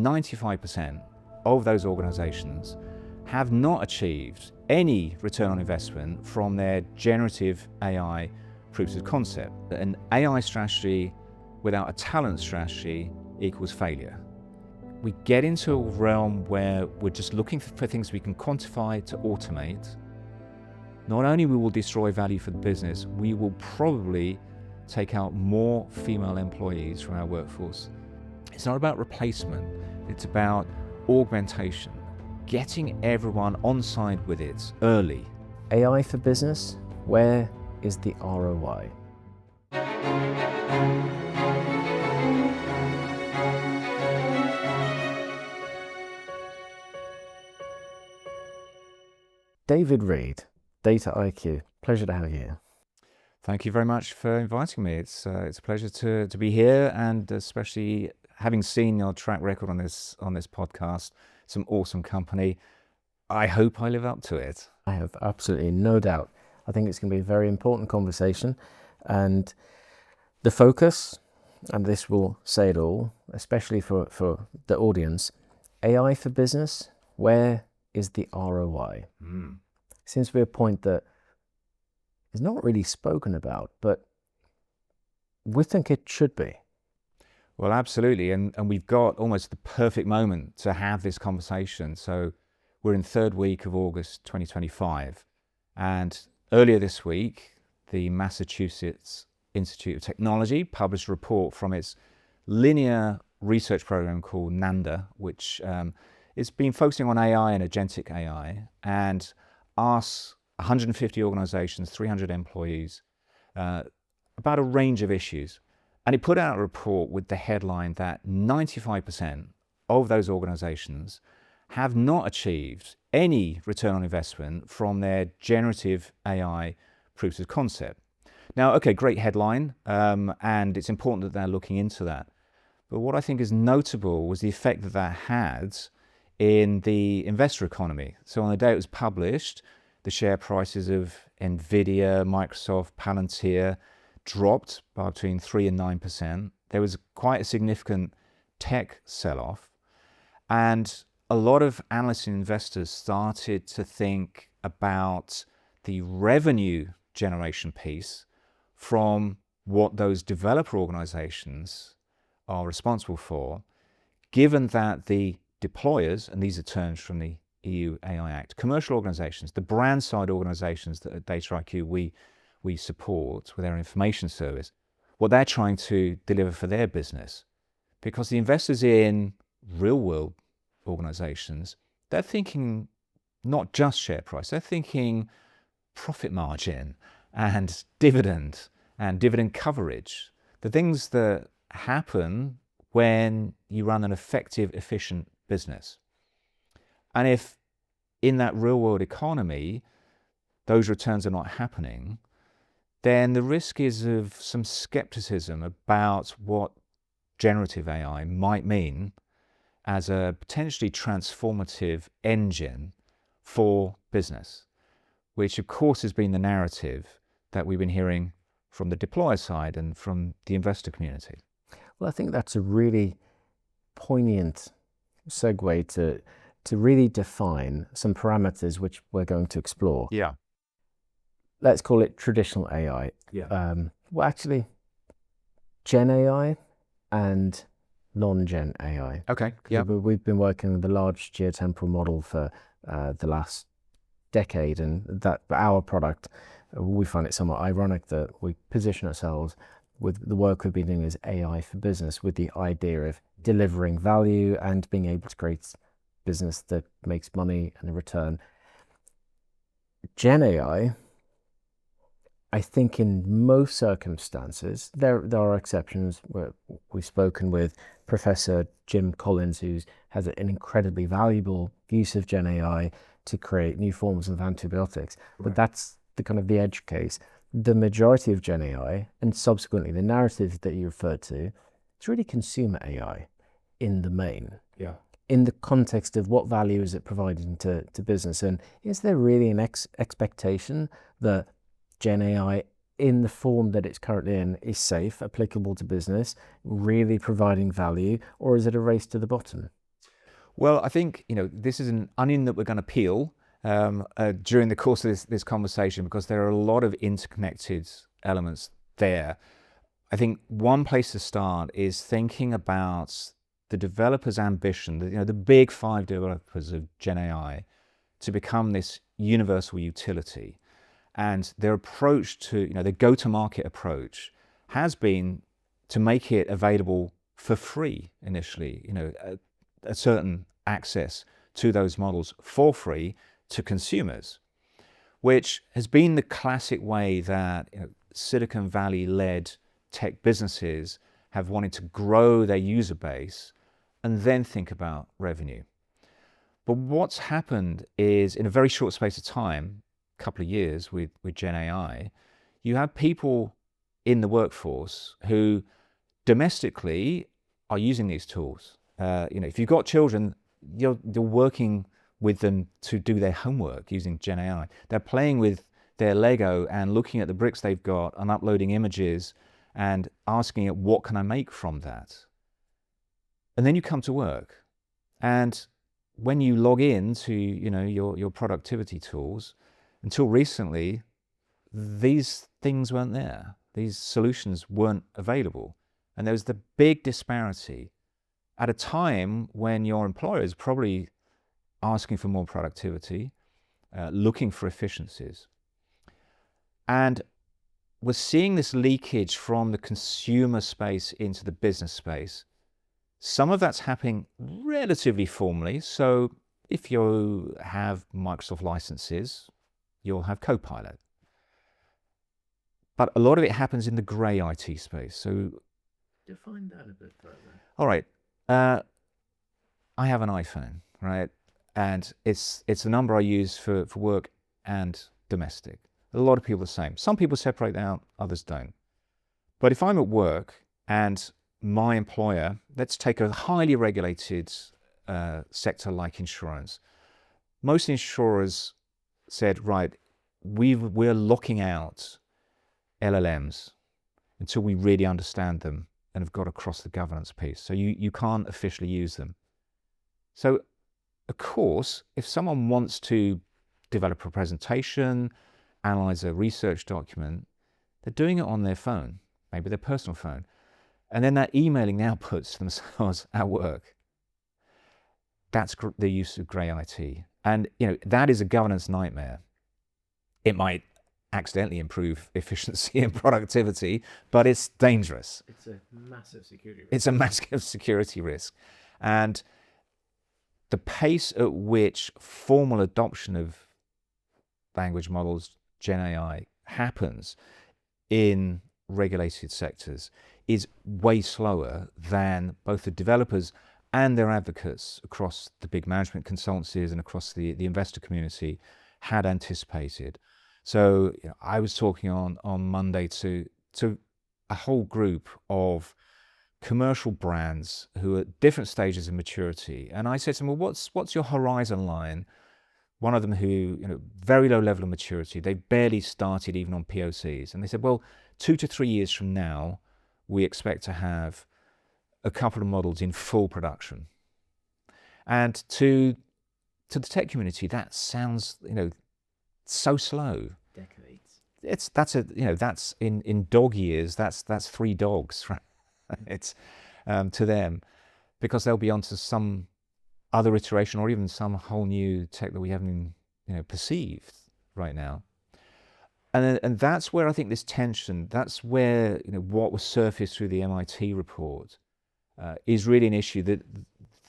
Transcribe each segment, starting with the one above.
95% of those organizations have not achieved any return on investment from their generative AI proofs of concept. An AI strategy without a talent strategy equals failure. We get into a realm where we're just looking for things we can quantify to automate. Not only we will destroy value for the business, we will probably take out more female employees from our workforce. It's not about replacement, it's about augmentation, getting everyone on side with it early. AI for business, where is the ROI? David Reed, DataIQ, pleasure to have you here. Thank you very much for inviting me. It's a pleasure to be here, and especially having seen your track record on this podcast, some awesome company. I hope I live up to it. I have absolutely no doubt. I think it's going to be a very important conversation, and the focus, and this will say it all, especially for the audience, AI for business, where is the ROI? Seems to be a point that is not really spoken about, but we think it should be. Well, absolutely, and we've got almost the perfect moment to have this conversation. So we're in third week of August 2025, and earlier this week, the Massachusetts Institute of Technology published a report from its linear research program called NANDA, which has been focusing on AI and agentic AI, and asks 150 organizations, 300 employees, about a range of issues. And it put out a report with the headline that 95% of those organizations have not achieved any return on investment from their generative AI proofs of concept. Now, okay, great headline, and it's important that they're looking into that. But what I think is notable was the effect that that had in the investor economy. So on the day it was published, the share prices of Nvidia, Microsoft, Palantir dropped by between 3 and 9%. There was quite a significant tech sell-off, and a lot of analysts and investors started to think about the revenue generation piece from what those developer organizations are responsible for, given that the deployers, and these are terms from the EU AI Act, commercial organizations, the brand side organizations that at DataIQ we support with our information service, what they're trying to deliver for their business. Because the investors in real world organizations, they're thinking not just share price, they're thinking profit margin and dividend coverage, the things that happen when you run an effective, efficient business. And if in that real world economy, those returns are not happening, then the risk is of some skepticism about what generative AI might mean as a potentially transformative engine for business, which of course has been the narrative that we've been hearing from the deployer side and from the investor community. Well, I think that's a really poignant segue to really define some parameters which we're going to explore. Yeah. Let's call it traditional AI. Yeah. Well, actually, Gen AI and non-Gen AI. Okay. Yeah. We've been working with the large geotemporal model for the last decade, and that our product, we find it somewhat ironic that we position ourselves with the work we've been doing as AI for business, with the idea of delivering value and being able to create business that makes money and a return. Gen AI, I think in most circumstances, there are exceptions where we've spoken with Professor Jim Collins, who has an incredibly valuable use of Gen AI to create new forms of antibiotics. Right. But that's the kind of the edge case. The majority of Gen AI, and subsequently the narrative that you referred to, it's really consumer AI in the main. Yeah. In the context of what value is it providing to business, and is there really an expectation that Gen AI in the form that it's currently in is safe, applicable to business, really providing value, or is it a race to the bottom? Well, I think, this is an onion that we're going to peel during the course of this conversation, because there are a lot of interconnected elements there. I think one place to start is thinking about the developer's ambition, the big 5 developers of Gen AI, to become this universal utility. And their approach to, their go-to-market approach has been to make it available for free initially, a certain access to those models for free to consumers, which has been the classic way that Silicon Valley-led tech businesses have wanted to grow their user base and then think about revenue. But what's happened is, in a very short space of time, a couple of years with Gen AI, you have people in the workforce who domestically are using these tools. If you've got children, you're working with them to do their homework using Gen AI. They're playing with their Lego and looking at the bricks they've got and uploading images and asking it, what can I make from that? And then you come to work, and when you log in to your productivity tools, until recently, these things weren't there. These solutions weren't available. And there was the big disparity at a time when your employer is probably asking for more productivity, looking for efficiencies. And we're seeing this leakage from the consumer space into the business space. Some of that's happening relatively formally. So if you have Microsoft licenses, you'll have Copilot. But a lot of it happens in the grey IT space. So define that a bit further. All right. I have an iPhone, right? And it's a number I use for work and domestic. A lot of people are the same. Some people separate out, others don't. But if I'm at work and my employer, let's take a highly regulated sector like insurance. Most insurers said, right, we're locking out LLMs until we really understand them and have got across the governance piece. So you can't officially use them. So, of course, if someone wants to develop a presentation, analyze a research document, they're doing it on their phone, maybe their personal phone. And then they're emailing the outputs themselves at work. That's the use of grey IT. And that is a governance nightmare. It might accidentally improve efficiency and productivity, but it's dangerous. It's a massive security risk. It's a massive security risk. And the pace at which formal adoption of language models, Gen AI, happens in regulated sectors is way slower than both the developers and their advocates across the big management consultancies and across the investor community had anticipated. So I was talking on Monday to a whole group of commercial brands who are at different stages of maturity. And I said to them, well, what's your horizon line? One of them who, very low level of maturity, they barely started even on POCs. And they said, well, 2 to 3 years from now, we expect to have a couple of models in full production. And to the tech community, that sounds, so slow. Decades. That's in dog years, that's 3 dogs, right? It's to them, because they'll be onto some other iteration or even some whole new tech that we haven't perceived right now. And that's where I think this tension, that's where what was surfaced through the MIT report is really an issue, that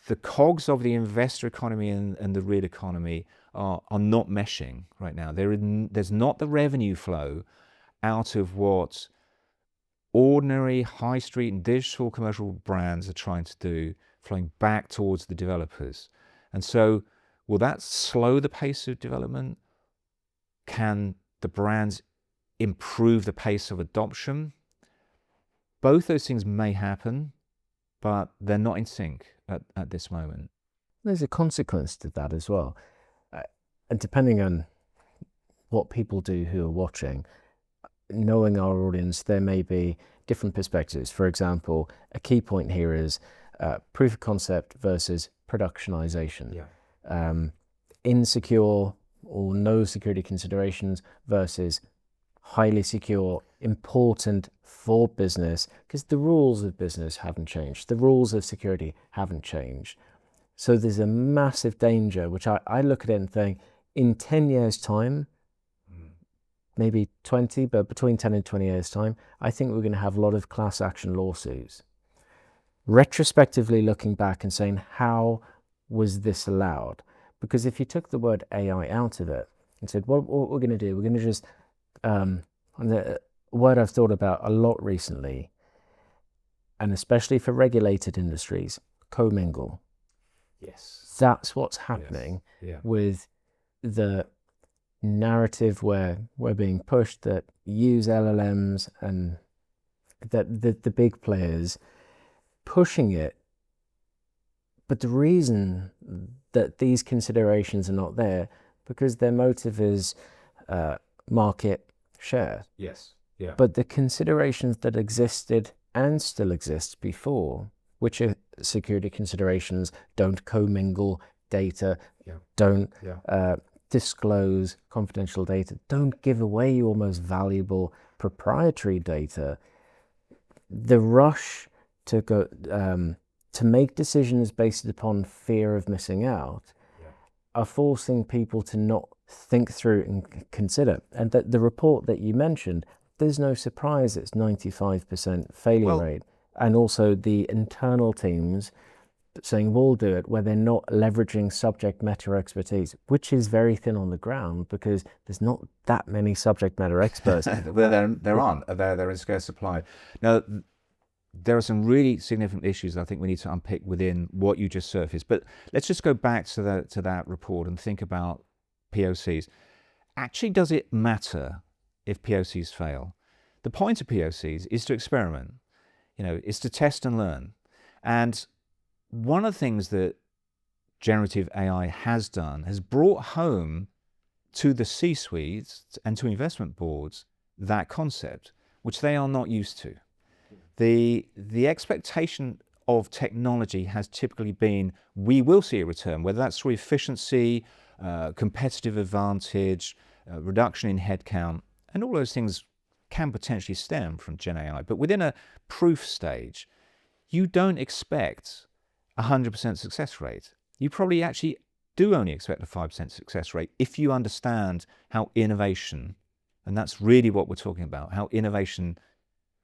the cogs of the investor economy and the real economy are not meshing right now. There's not the revenue flow out of what ordinary high street and digital commercial brands are trying to do, flowing back towards the developers. And so will that slow the pace of development? Can the brands improve the pace of adoption? Both those things may happen, but they're not in sync at this moment. There's a consequence to that as well. And depending on what people do who are watching, knowing our audience, there may be different perspectives. For example, a key point here is proof of concept versus productionization. Yeah. Insecure or no security considerations versus highly secure, important for business, because the rules of business haven't changed. The rules of security haven't changed. So there's a massive danger, which I look at it and think, in 10 years' time, maybe 20, but between 10 and 20 years' time, I think we're going to have a lot of class action lawsuits. Retrospectively looking back and saying, how was this allowed? Because if you took the word AI out of it and said, what we're going to do, we're going to just, the word I've thought about a lot recently, and especially for regulated industries, commingle. Yes. That's what's happening. Yes. Yeah. With the narrative where we're being pushed that use LLMs and that the big players pushing it. But the reason that these considerations are not there, because their motive is market share. Yes. Yeah. But the considerations that existed and still exist before, which are security considerations, don't commingle data, Yeah. don't Yeah. disclose confidential data, don't give away your most valuable proprietary data. The rush to go to make decisions based upon fear of missing out are forcing people to not think through and consider. And that the report that you mentioned, there's no surprise it's 95% failure rate. And also the internal teams saying we'll do it, where they're not leveraging subject matter expertise, which is very thin on the ground because there's not that many subject matter experts. There aren't. They're in scarce supply. Now, there are some really significant issues I think we need to unpick within what you just surfaced. But let's just go back to that report and think about POCs. Actually, does it matter if POCs fail? The point of POCs is to experiment. Is to test and learn. And one of the things that generative AI has done has brought home to the C-suites and to investment boards that concept, which they are not used to. The expectation of technology has typically been, we will see a return, whether that's through efficiency, competitive advantage, reduction in headcount, and all those things can potentially stem from Gen AI. But within a proof stage, you don't expect 100% success rate. You probably actually do only expect a 5% success rate if you understand how innovation, and that's really what we're talking about, how innovation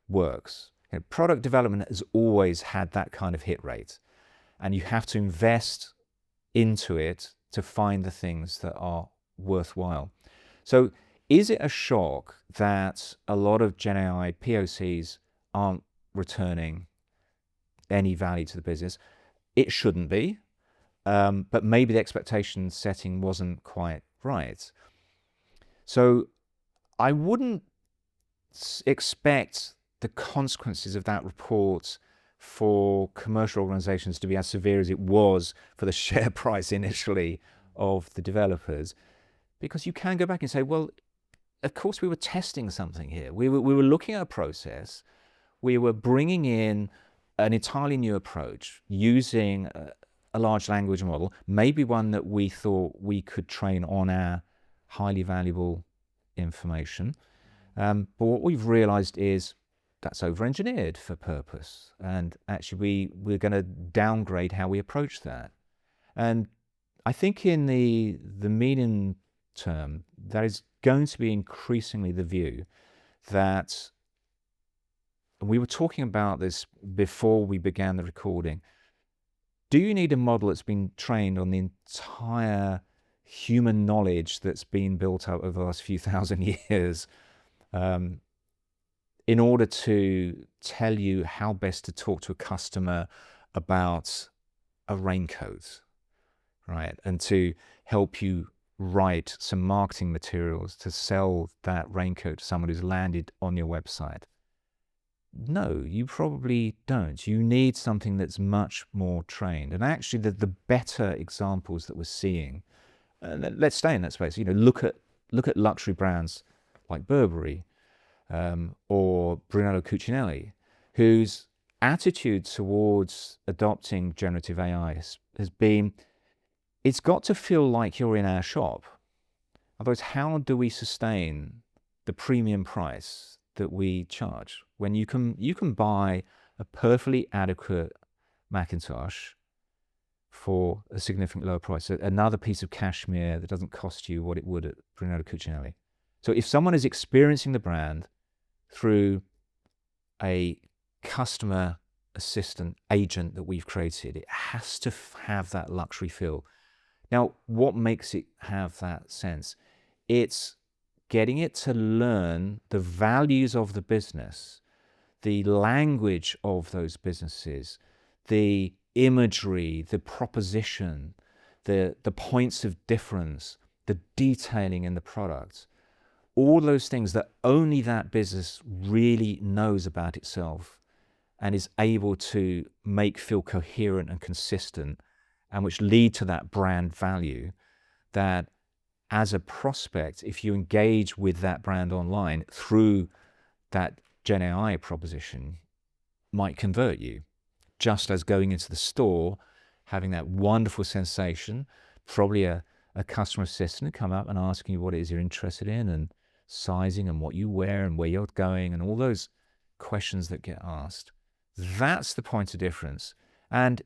works. Product development has always had that kind of hit rate, and you have to invest into it to find the things that are worthwhile. So is it a shock that a lot of Gen AI POCs aren't returning any value to the business? It shouldn't be, but maybe the expectation setting wasn't quite right. So I wouldn't expect the consequences of that report for commercial organizations to be as severe as it was for the share price initially of the developers, because you can go back and say, well, of course we were testing something here. We were looking at a process. We were bringing in an entirely new approach using a large language model, maybe one that we thought we could train on our highly valuable information. But what we've realized is that's over-engineered for purpose. And actually we're going to downgrade how we approach that. And I think in the medium term, that is going to be increasingly the view that, we were talking about this before we began the recording, do you need a model that's been trained on the entire human knowledge that's been built up over the last few thousand years in order to tell you how best to talk to a customer about a raincoat, right? And to help you write some marketing materials to sell that raincoat to someone who's landed on your website? No, you probably don't. You need something that's much more trained. And actually the better examples that we're seeing, let's stay in that space. Look at luxury brands like Burberry, or Brunello Cucinelli, whose attitude towards adopting generative AI has been, it's got to feel like you're in our shop. Otherwise, how do we sustain the premium price that we charge when you can buy a perfectly adequate Macintosh for a significantly lower price, another piece of cashmere that doesn't cost you what it would at Brunello Cucinelli. So if someone is experiencing the brand through a customer assistant agent that we've created, it has to have that luxury feel. Now, what makes it have that sense? It's getting it to learn the values of the business, the language of those businesses, the imagery, the proposition, the points of difference, the detailing in the product, all those things that only that business really knows about itself and is able to make feel coherent and consistent, and which lead to that brand value that as a prospect, if you engage with that brand online through that Gen AI proposition, might convert you. Just as going into the store, having that wonderful sensation, probably a customer assistant come up and asking you what it is you're interested in and sizing and what you wear and where you're going and all those questions that get asked. That's the point of difference. And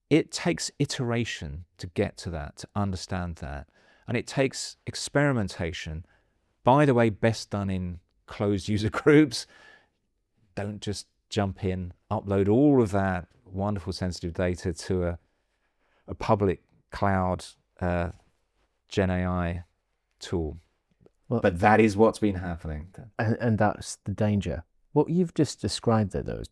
it takes iteration to get to that, to understand that. And it takes experimentation. By the way, best done in closed user groups. Don't just jump in, upload all of that wonderful sensitive data to a public cloud Gen AI tool. Well, but that is what's been happening. And that's the danger. What you've just described there, though, is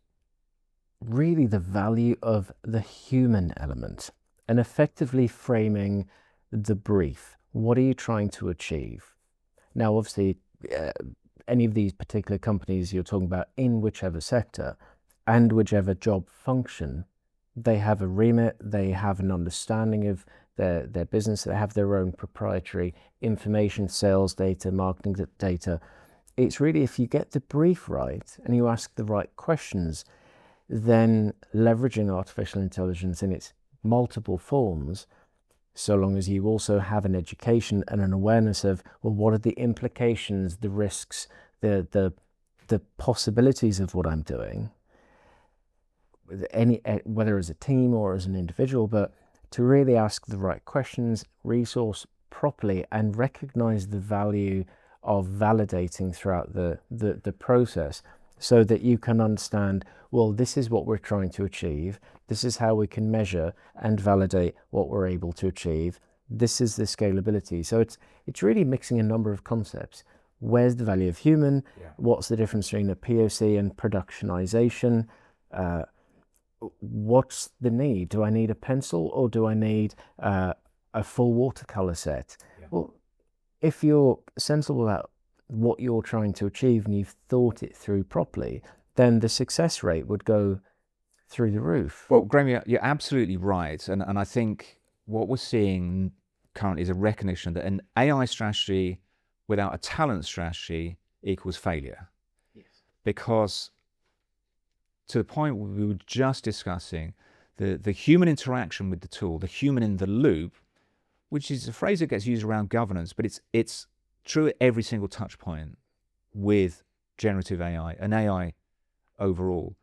really the value of the human element and effectively framing the brief. What are you trying to achieve? Now, obviously, any of these particular companies you're talking about in whichever sector and whichever job function, they have a remit, they have an understanding of their business, they have their own proprietary information, sales data, marketing data. It's really, if you get the brief right and you ask the right questions, then leveraging artificial intelligence in its multiple forms, so long as you also have an education and an awareness of, well, what are the implications, the risks, the possibilities of what I'm doing, whether as a team or as an individual, but to really ask the right questions, resource properly, and recognize the value of validating throughout the process, so that you can understand, well, this is what we're trying to achieve. This is how we can measure and validate what we're able to achieve. This is the scalability. So it's really mixing a number of concepts. Where's the value of human? Yeah. What's the difference between a POC and productionization? What's the need? Do I need a pencil or do I need a full watercolor set? Yeah. Well, if you're sensible about what you're trying to achieve and you've thought it through properly, then the success rate would go through the roof. Well, Graham, you're absolutely right. And I think what we're seeing currently is a recognition that an AI strategy without a talent strategy equals failure. Yes. Because to the point we were just discussing, the human interaction with the tool, the human in the loop, which is a phrase that gets used around governance, but it's true at every single touch point with generative AI and AI overall.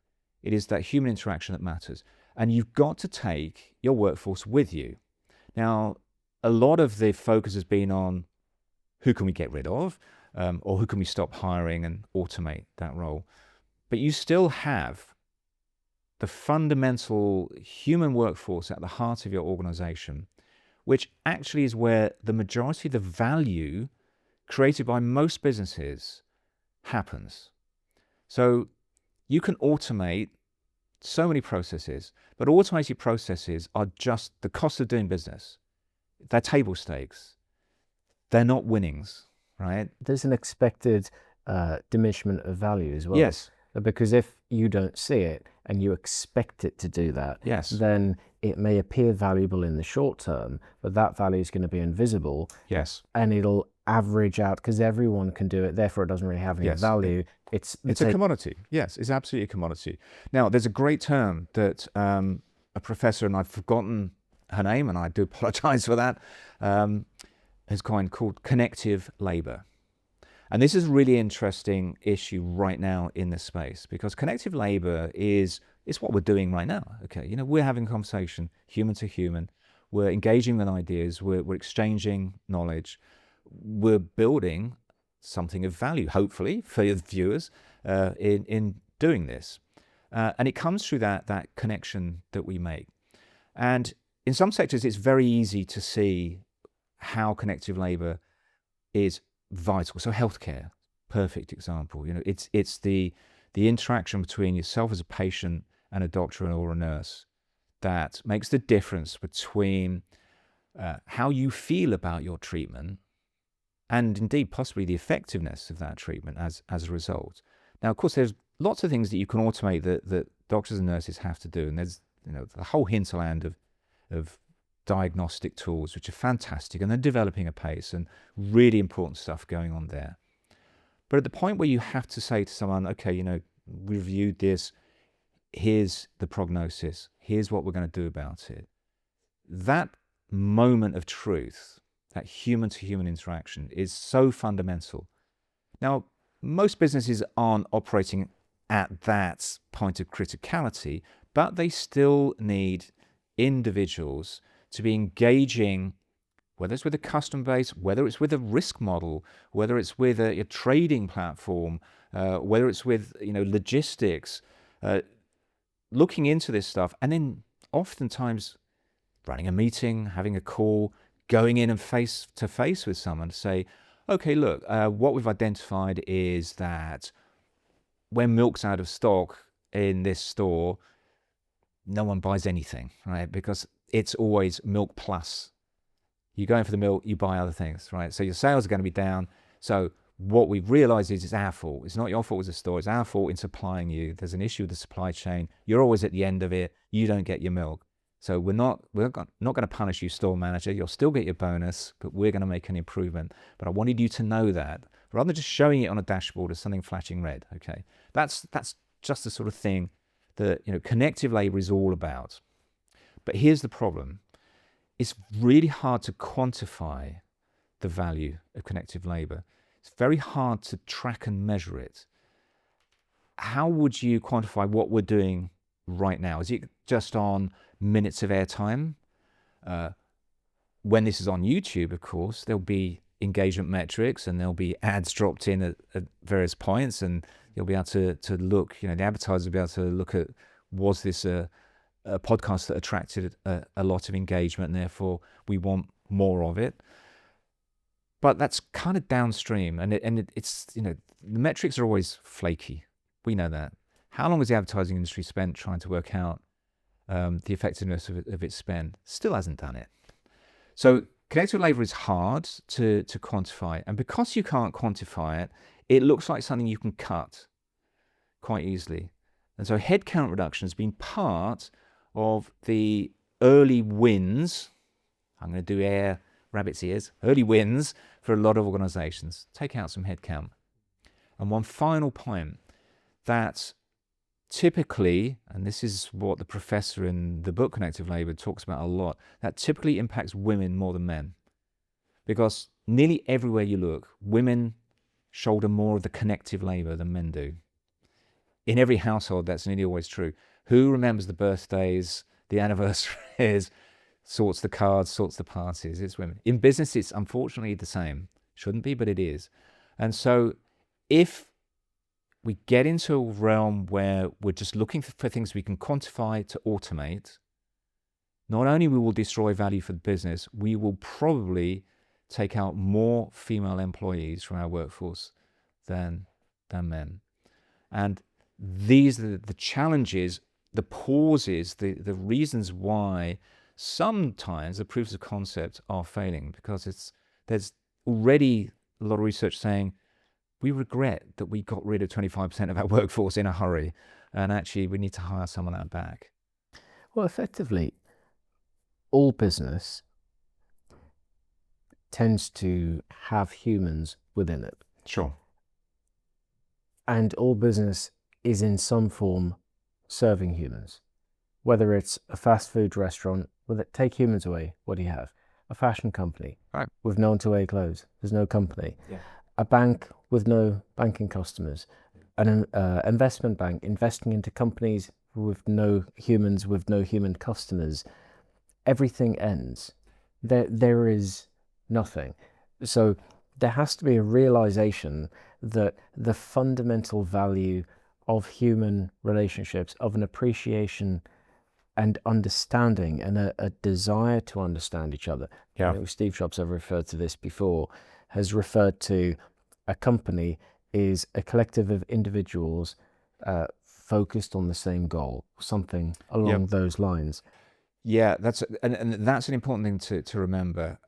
It is that human interaction that matters. And you've got to take your workforce with you. Now, a lot of the focus has been on who can we get rid of, or who can we stop hiring and automate that role. But you still have the fundamental human workforce at the heart of your organization, which actually is where the majority of the value created by most businesses happens. So you can automate so many processes, but automated processes are just the cost of doing business. They're table stakes. They're not winnings, right? There's an expected diminishment of value as well. Yes. Because if you don't see it and you expect it to do that, Yes. then it may appear valuable in the short term, but that value is going to be invisible. Yes. And it'll average out because everyone can do it. Therefore, it doesn't really have any Yes. value. It's a commodity. Yes, it's absolutely a commodity. Now, there's a great term that a professor, and I've forgotten her name, and I do apologize for that, has coined called connective labor. And this is a really interesting issue right now in this space, because connective labor is what we're doing right now. Okay, we're having a conversation, human to human. We're engaging with ideas. We're exchanging knowledge. We're building something of value, hopefully, for the viewers in doing this. And it comes through that connection that we make. And in some sectors, it's very easy to see how connective labor is vital. So healthcare, perfect example. It's the interaction between yourself as a patient and a doctor or a nurse that makes the difference between how you feel about your treatment and indeed possibly the effectiveness of that treatment as a result. Now, of course, there's lots of things that you can automate that doctors and nurses have to do, and there's the whole hinterland of diagnostic tools which are fantastic, and they're developing apace, and really important stuff going on there. But at the point where you have to say to someone, okay, we reviewed this, here's the prognosis, here's what we're going to do about it, that moment of truth, that human to human interaction, is so fundamental. Now, most businesses aren't operating at that point of criticality, but they still need individuals to be engaging, whether it's with a customer base, whether it's with a risk model, whether it's with a trading platform, whether it's with logistics, looking into this stuff, and then oftentimes running a meeting, having a call, going in and face to face with someone to say, okay, look, what we've identified is that when milk's out of stock in this store, no one buys anything, right? Because it's always milk plus. You go in for the milk, you buy other things, right? So your sales are going to be down. So what we've realized is it's our fault. It's not your fault as a store. It's our fault in supplying you. There's an issue with the supply chain. You're always at the end of it. You don't get your milk. So we're not going to punish you, store manager. You'll still get your bonus, but we're going to make an improvement. But I wanted you to know that, rather than just showing it on a dashboard as something flashing red. Okay, that's just the sort of thing that connective labor is all about. But here's the problem: it's really hard to quantify the value of connective labor. It's very hard to track and measure it. How would you quantify what we're doing right now? Is it just on minutes of airtime? When this is on YouTube, of course, there'll be engagement metrics and there'll be ads dropped in at various points, and you'll be able to look, the advertisers will be able to look at, was this a podcast that attracted a lot of engagement, and therefore we want more of it. But that's kind of downstream, and it's the metrics are always flaky. We know that. How long has the advertising industry spent trying to work out the effectiveness of its spend? Still hasn't done it. So connective labor is hard to quantify, and because you can't quantify it, it looks like something you can cut quite easily. And so headcount reduction has been part of the early wins. I'm going to do air rabbit's ears. Early wins for a lot of organizations. Take out some headcount. And one final point, that typically, and this is what the professor in the book Connective Labor talks about a lot, that typically impacts women more than men. Because nearly everywhere you look, women shoulder more of the connective labor than men do. In every household, that's nearly always true. Who remembers the birthdays, the anniversaries, sorts the cards, sorts the parties? It's women. In business, it's unfortunately the same. Shouldn't be, but it is. And so if we get into a realm where we're just looking for things we can quantify to automate, not only we will destroy value for the business, we will probably take out more female employees from our workforce than men. And these are the challenges, the pauses, the reasons why sometimes the proofs of concept are failing, because there's already a lot of research saying we regret that we got rid of 25% of our workforce in a hurry, and actually we need to hire some of that back. Well, effectively, all business tends to have humans within it. Sure. And all business is in some form serving humans. whether it's a fast food restaurant, take humans away, what do you have? A fashion company Right. with no one to wear clothes. There's no company. Yeah. A bank with no banking customers. An investment bank investing into companies with no humans, with no human customers. Everything ends. There is nothing. So there has to be a realization that the fundamental value of human relationships, of an appreciation and understanding and a desire to understand each other. Yeah. Steve Jobs, I've referred to this before, has referred to a company is a collective of individuals focused on the same goal, something along those lines. Yeah, that's an important thing to remember.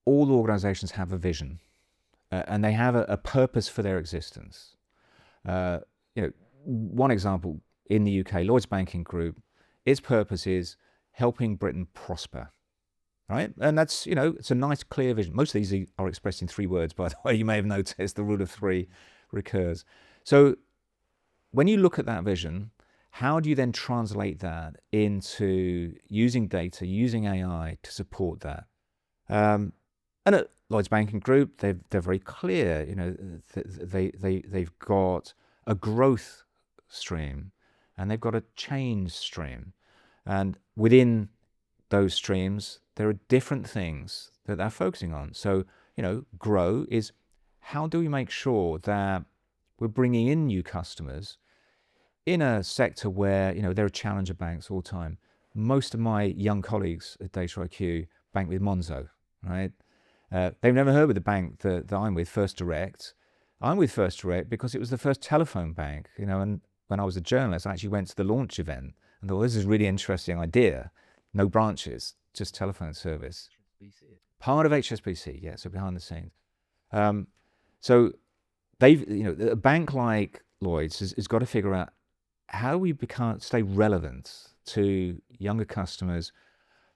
All organizations have a vision, and they have a purpose for their existence. One example in the UK, Lloyds Banking Group, its purpose is helping Britain prosper, right? And that's, it's a nice, clear vision. Most of these are expressed in 3 words, by the way. You may have noticed the rule of 3 recurs. So when you look at that vision, how do you then translate that into using data, using AI to support that? And at Lloyds Banking Group, they're very clear. They've got a growth stream and they've got a change stream, and within those streams there are different things that they're focusing on. So grow is, how do we make sure that we're bringing in new customers in a sector where there are challenger banks all the time. Most of my young colleagues at DataIQ bank with Monzo, right? They've never heard of the bank that I'm with, First Direct. I'm with First Direct because it was the first telephone bank, and when I was a journalist, I actually went to the launch event and thought, this is a really interesting idea. No branches, just telephone service. Part of HSBC, yeah, so behind the scenes. So a bank like Lloyds has got to figure out how we stay relevant to younger customers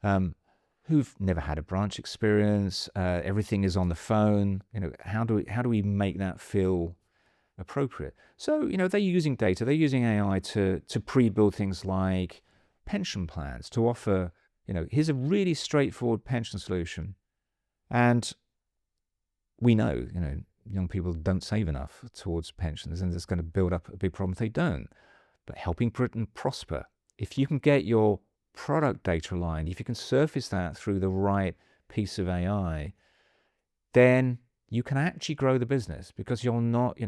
who've never had a branch experience. Everything is on the phone. How do we make that feel appropriate? So they're using data, they're using AI to pre-build things like pension plans, to offer here's a really straightforward pension solution. And we know young people don't save enough towards pensions, and it's going to build up a big problem if they don't. But helping Britain prosper, if you can get your product data aligned, if you can surface that through the right piece of AI, then you can actually grow the business, because you're not,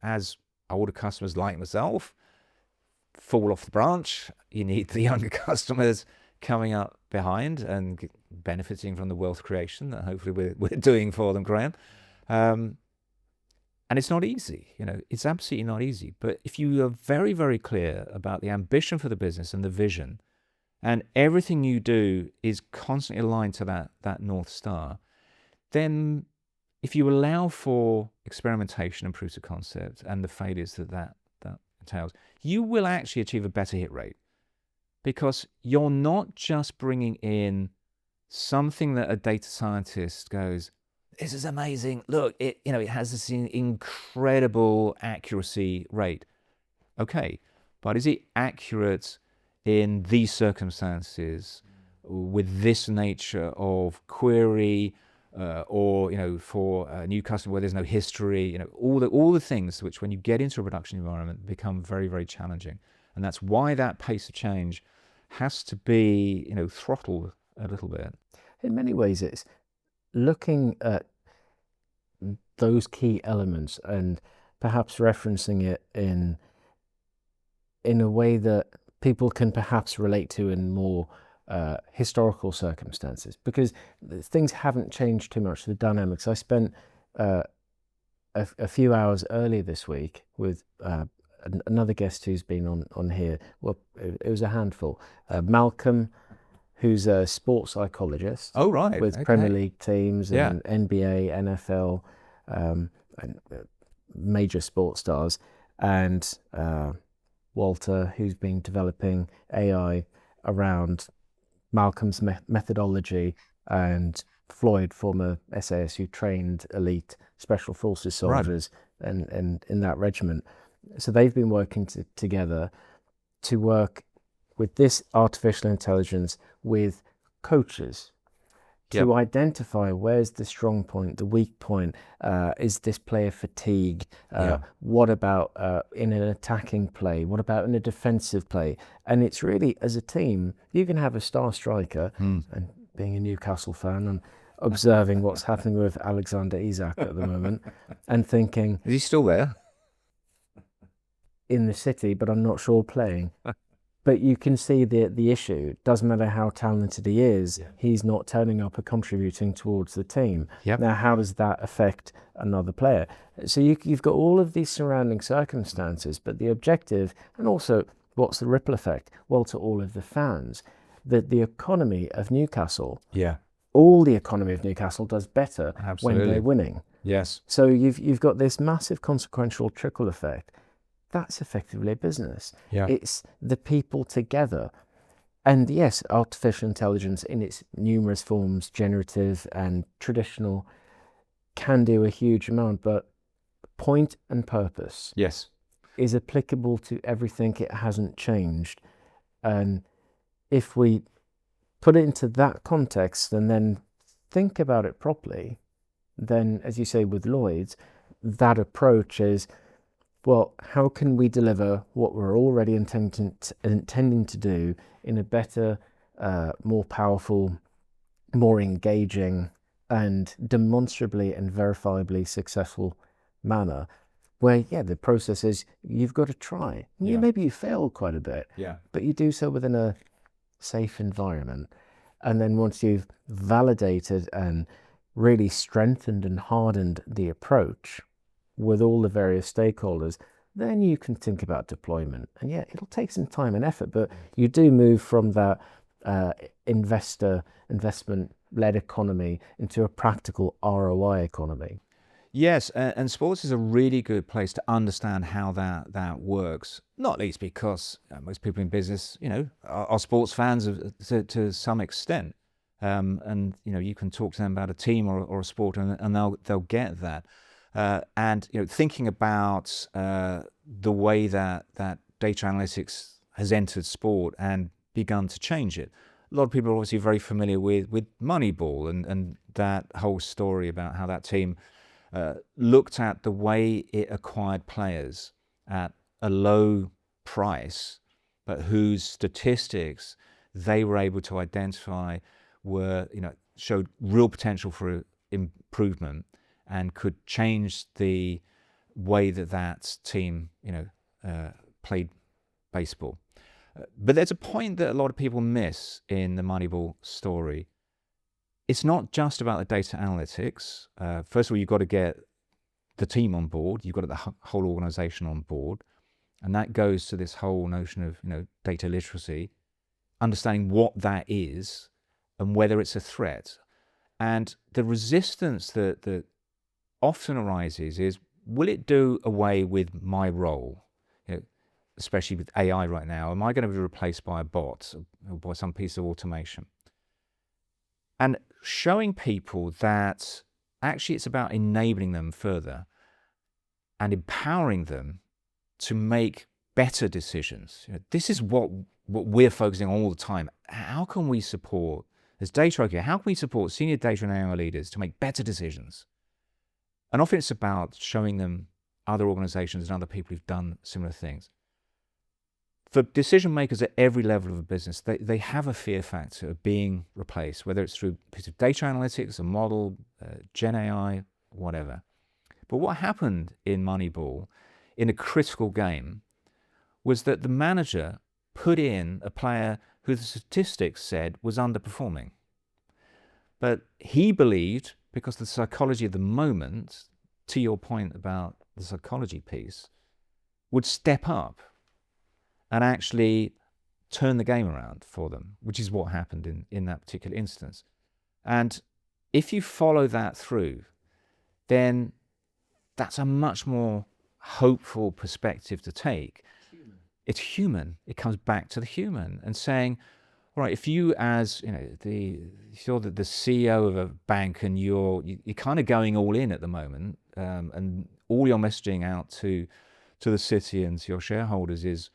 as older customers like myself fall off the branch, you need the younger customers coming up behind and benefiting from the wealth creation that hopefully we're doing for them, Graham. And it's not easy, it's absolutely not easy. But if you are very, very clear about the ambition for the business and the vision, and everything you do is constantly aligned to that North Star, then if you allow for experimentation and proofs of concept and the failures that entails, you will actually achieve a better hit rate, because you're not just bringing in something that a data scientist goes, this is amazing. Look, it has this incredible accuracy rate. Okay, but is it accurate in these circumstances with this nature of query, or for a new customer where there's no history? All the things which, when you get into a production environment, become very, very challenging. And that's why that pace of change has to be throttled a little bit. In many ways, it's looking at those key elements and perhaps referencing it in a way that people can perhaps relate to in more historical circumstances, because things haven't changed too much, the dynamics. I spent a few hours earlier this week with another guest who's been on here. Well, it was a handful. Malcolm, who's a sports psychologist. Oh, right. With okay. Premier League teams and Yeah. NBA, NFL, and major sports stars, and Walter, who's been developing AI around Malcolm's methodology, and Floyd, former SAS, who trained elite special forces soldiers and in that regiment. So they've been working together to work with this artificial intelligence with coaches to identify where's the strong point, the weak point, is this player fatigue, what about in an attacking play, what about in a defensive play? And it's really, as a team, you can have a star striker, and being a Newcastle fan and observing what's happening with Alexander Isak at the moment and thinking, is he still there? In the city, but I'm not sure playing. But you can see the issue. Doesn't matter how talented he is, he's not turning up or contributing towards the team. Now, how does that affect another player? So you've got all of these surrounding circumstances, but the objective, and also what's the ripple effect? Well, to all of the fans, that the economy of Newcastle, all the economy of Newcastle does better when they're winning. Yes. So you've got this massive consequential trickle effect. That's effectively a business. It's the people together. And yes, artificial intelligence in its numerous forms, generative and traditional, can do a huge amount, but point and purpose is applicable to everything. It hasn't changed. And if we put it into that context and then think about it properly, then, as you say with Lloyd's, that approach is, well, how can we deliver what we're already intending to do in a better, more powerful, more engaging, and demonstrably and verifiably successful manner? Where, the process is you've got to try. Maybe you fail quite a bit, but you do so within a safe environment. And then once you've validated and really strengthened and hardened the approach with all the various stakeholders, then you can think about deployment. And it'll take some time and effort, but you do move from that investment-led economy into a practical ROI economy. Yes, and sports is a really good place to understand how that works. Not least because most people in business, are sports fans to some extent, and you can talk to them about a team or a sport, and they'll get that. And thinking about the way that data analytics has entered sport and begun to change it. A lot of people are obviously very familiar with Moneyball and that whole story about how that team looked at the way it acquired players at a low price, but whose statistics they were able to identify were, showed real potential for improvement and could change the way that team, played baseball. But there's a point that a lot of people miss in the Moneyball story. It's not just about the data analytics. First of all, you've got to get the team on board. You've got to get the whole organization on board. And that goes to this whole notion of, data literacy, understanding what that is and whether it's a threat. And the resistance that often arises is, will it do away with my role? Especially with AI right now, am I going to be replaced by a bot or by some piece of automation? And showing people that actually it's about enabling them further and empowering them to make better decisions. This is what we're focusing on all the time. How can we support, as DataIQ, how can we support senior data and AI leaders to make better decisions? And often it's about showing them other organizations and other people who've done similar things. For decision makers at every level of a business, they have a fear factor of being replaced, whether it's through a piece of data analytics, a model, Gen AI, whatever. But what happened in Moneyball, in a critical game, was that the manager put in a player who the statistics said was underperforming. But he believed, because the psychology of the moment, to your point about the psychology piece, would step up and actually turn the game around for them, which is what happened in that particular instance. And if you follow that through, then that's a much more hopeful perspective to take. It's human. It comes back to the human and saying, all right, if you as you're the CEO of a bank and you're kind of going all in at the moment, and all your messaging out to the city and to your shareholders is,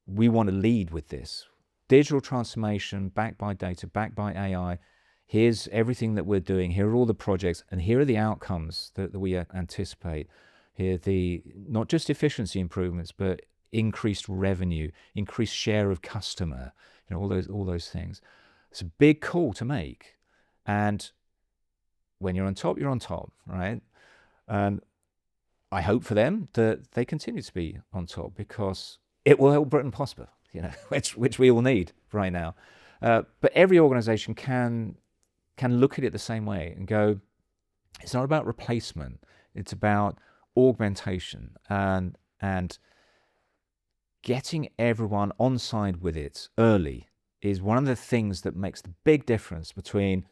we want to lead with this. Digital transformation backed by data, backed by AI. Here's everything that we're doing. Here are all the projects, and here are the outcomes that we anticipate. Here are the not just efficiency improvements, but increased revenue, increased share of customer, all those things. It's a big call to make. And when you're on top, you're on top, right? And I hope for them that they continue to be on top, because it will help Britain prosper, which we all need right now. But every organization can look at it the same way and go, it's not about replacement, it's about augmentation, and getting everyone on side with it early is one of the things that makes the big difference between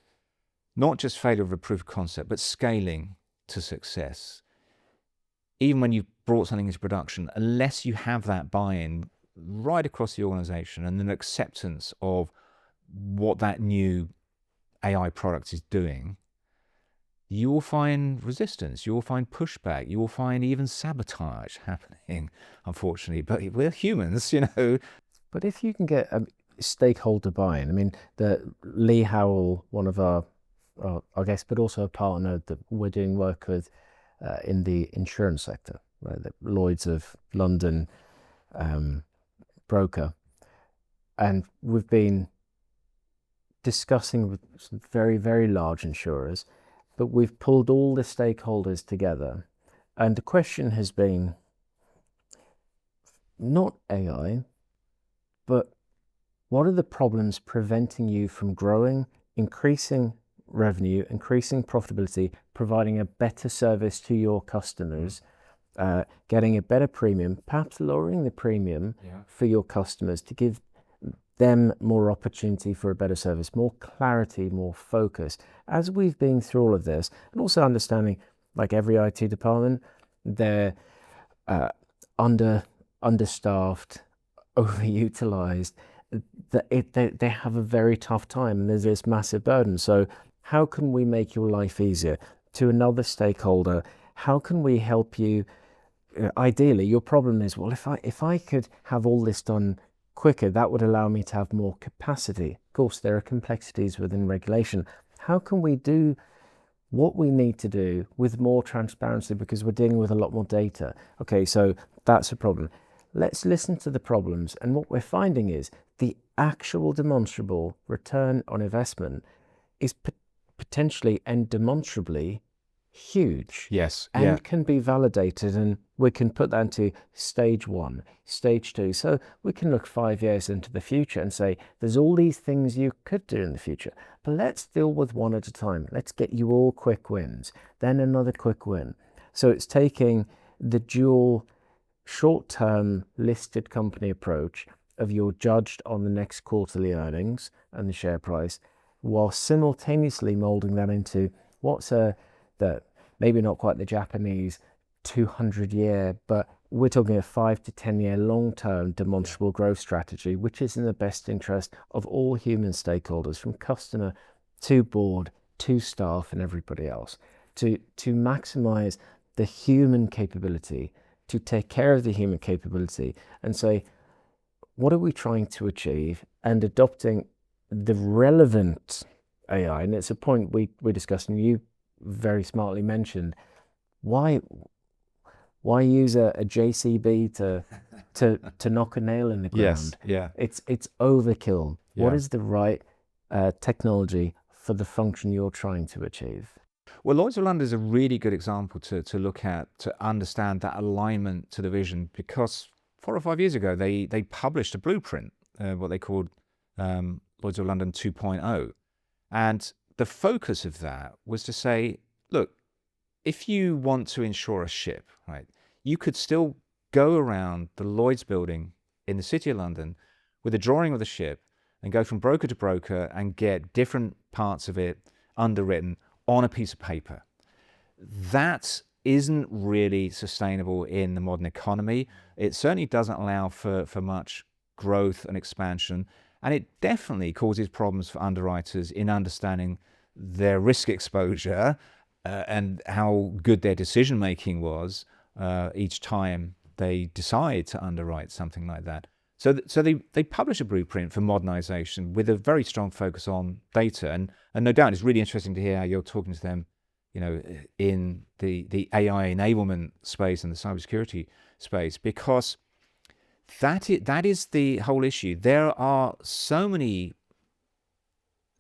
not just failure of a proof of concept, but scaling to success. Even when you've brought something into production, unless you have that buy-in right across the organization and an acceptance of what that new AI product is doing, you will find resistance, you will find pushback, you will find even sabotage happening, unfortunately. But we're humans, But if you can get a stakeholder buy-in, I mean, Lee Howell, one of our guests, but also a partner that we're doing work with in the insurance sector, right? The Lloyd's of London broker. And we've been discussing with some very, very large insurers, but we've pulled all the stakeholders together. And the question has been not AI, but what are the problems preventing you from growing, increasing revenue, increasing profitability, providing a better service to your customers, getting a better premium, perhaps lowering the premium for your customers to give them more opportunity for a better service, more clarity, more focus. As we've been through all of this, and also understanding, like every IT department, they're understaffed, overutilized, they have a very tough time, and there's this massive burden. So how can we make your life easier? To another stakeholder, how can we help you? Ideally, your problem is, well, if I could have all this done quicker, that would allow me to have more capacity. Of course, there are complexities within regulation. How can we do what we need to do with more transparency, because we're dealing with a lot more data? Okay, so that's a problem. Let's listen to the problems, and what we're finding is the actual demonstrable return on investment is potentially and demonstrably huge. Yes. And can be validated, and we can put that into stage 1, stage 2. So we can look 5 years into the future and say, there's all these things you could do in the future, but let's deal with one at a time. Let's get you all quick wins, then another quick win. So it's taking the dual short-term listed company approach of you're judged on the next quarterly earnings and the share price, while simultaneously molding that into what's maybe not quite the Japanese 200-year, but we're talking a 5 to 10-year long-term demonstrable growth strategy, which is in the best interest of all human stakeholders, from customer to board to staff and everybody else, to maximize the human capability, to take care of the human capability, and say, what are we trying to achieve, and adopting the relevant AI. And it's a point we discussed, and you very smartly mentioned, why use a JCB to knock a nail in the ground? It's overkill. What is the right technology for the function you're trying to achieve? Well, Lloyd's of London is a really good example to look at, to understand that alignment to the vision, because 4 or 5 years ago they published a blueprint, what they called Lloyd's of London 2.0. And the focus of that was to say, look, if you want to insure a ship, right, you could still go around the Lloyd's building in the City of London with a drawing of the ship and go from broker to broker and get different parts of it underwritten on a piece of paper. That isn't really sustainable in the modern economy. It certainly doesn't allow for much growth and expansion. And it definitely causes problems for underwriters in understanding their risk exposure and how good their decision making was each time they decide to underwrite something like that. So they publish a blueprint for modernization with a very strong focus on data. And no doubt it's really interesting to hear how you're talking to them, in the AI enablement space and the cybersecurity space, because that is the whole issue. There are so many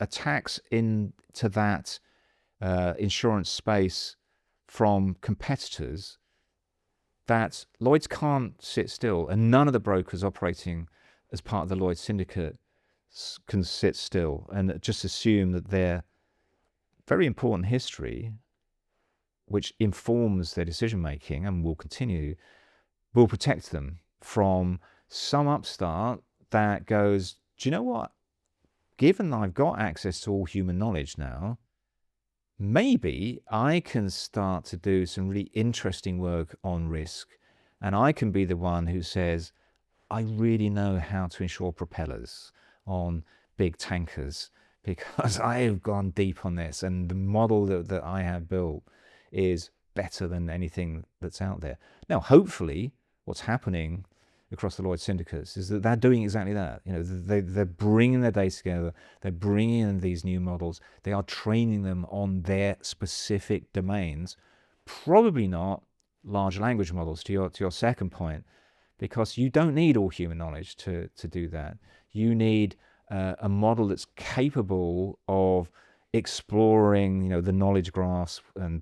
attacks into that insurance space from competitors that Lloyd's can't sit still, and none of the brokers operating as part of the Lloyd's syndicate can sit still and just assume that their very important history, which informs their decision making and will continue, will protect them from some upstart that goes, do you know what? Given I've got access to all human knowledge now, maybe I can start to do some really interesting work on risk, and I can be the one who says, I really know how to insure propellers on big tankers because I have gone deep on this, and the model that I have built is better than anything that's out there. Now, hopefully, what's happening across the Lloyd's syndicates is that they're doing exactly that. They're bringing their data together, they're bringing in these new models, they are training them on their specific domains, probably not large language models, to your second point, because you don't need all human knowledge to do that. You need a model that's capable of exploring, the knowledge graphs and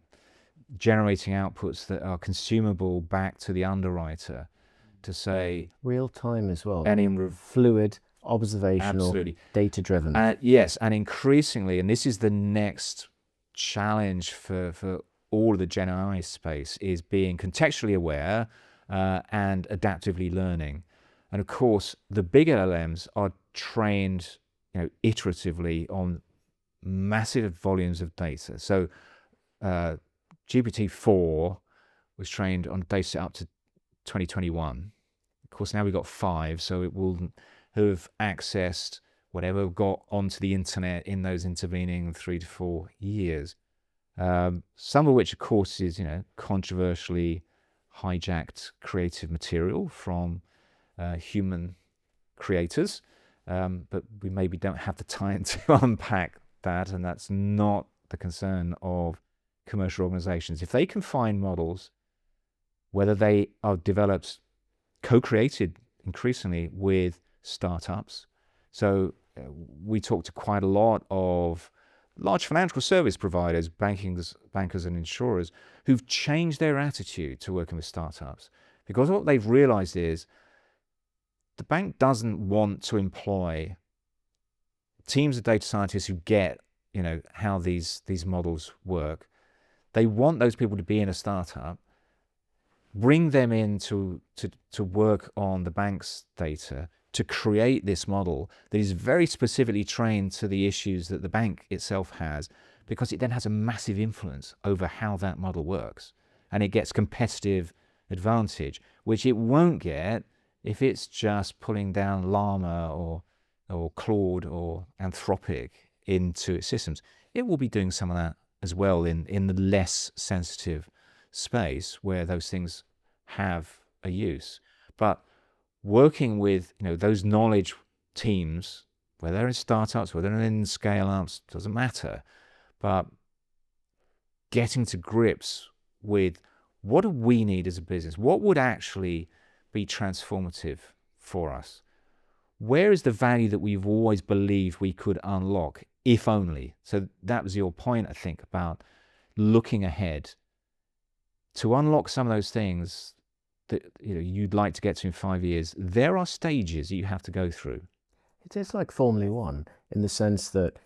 generating outputs that are consumable back to the underwriter to say real time as well, and fluid, observational, absolutely data driven. Yes, and increasingly, and this is the next challenge for all of the Gen AI space, is being contextually aware and adaptively learning. And of course, the big LLMs are trained, iteratively on massive volumes of data. So GPT-4 was trained on data set up to 2021. Of course, now we've got 5, so it will have accessed whatever got onto the internet in those intervening 3 to 4 years. Some of which, of course, is controversially hijacked creative material from human creators, but we maybe don't have the time to unpack that, and that's not the concern of commercial organizations. If they can find models, whether they are developed, co-created increasingly with startups. So we talk to quite a lot of large financial service providers, bankers and insurers who've changed their attitude to working with startups, because what they've realized is the bank doesn't want to employ teams of data scientists who get, how these models work. They want those people to be in a startup, bring them in to work on the bank's data, to create this model that is very specifically trained to the issues that the bank itself has, because it then has a massive influence over how that model works. And it gets competitive advantage, which it won't get if it's just pulling down Llama or Claude or Anthropic into its systems. It will be doing some of that as well in the less sensitive space where those things have a use. But working with those knowledge teams, whether they're in startups, whether they're in scale-ups, doesn't matter, but getting to grips with what do we need as a business? What would actually be transformative for us? Where is the value that we've always believed we could unlock, if only? So that was your point, I think, about looking ahead. To unlock some of those things that you'd like to get to in 5 years, there are stages that you have to go through. It is like Formula One in the sense that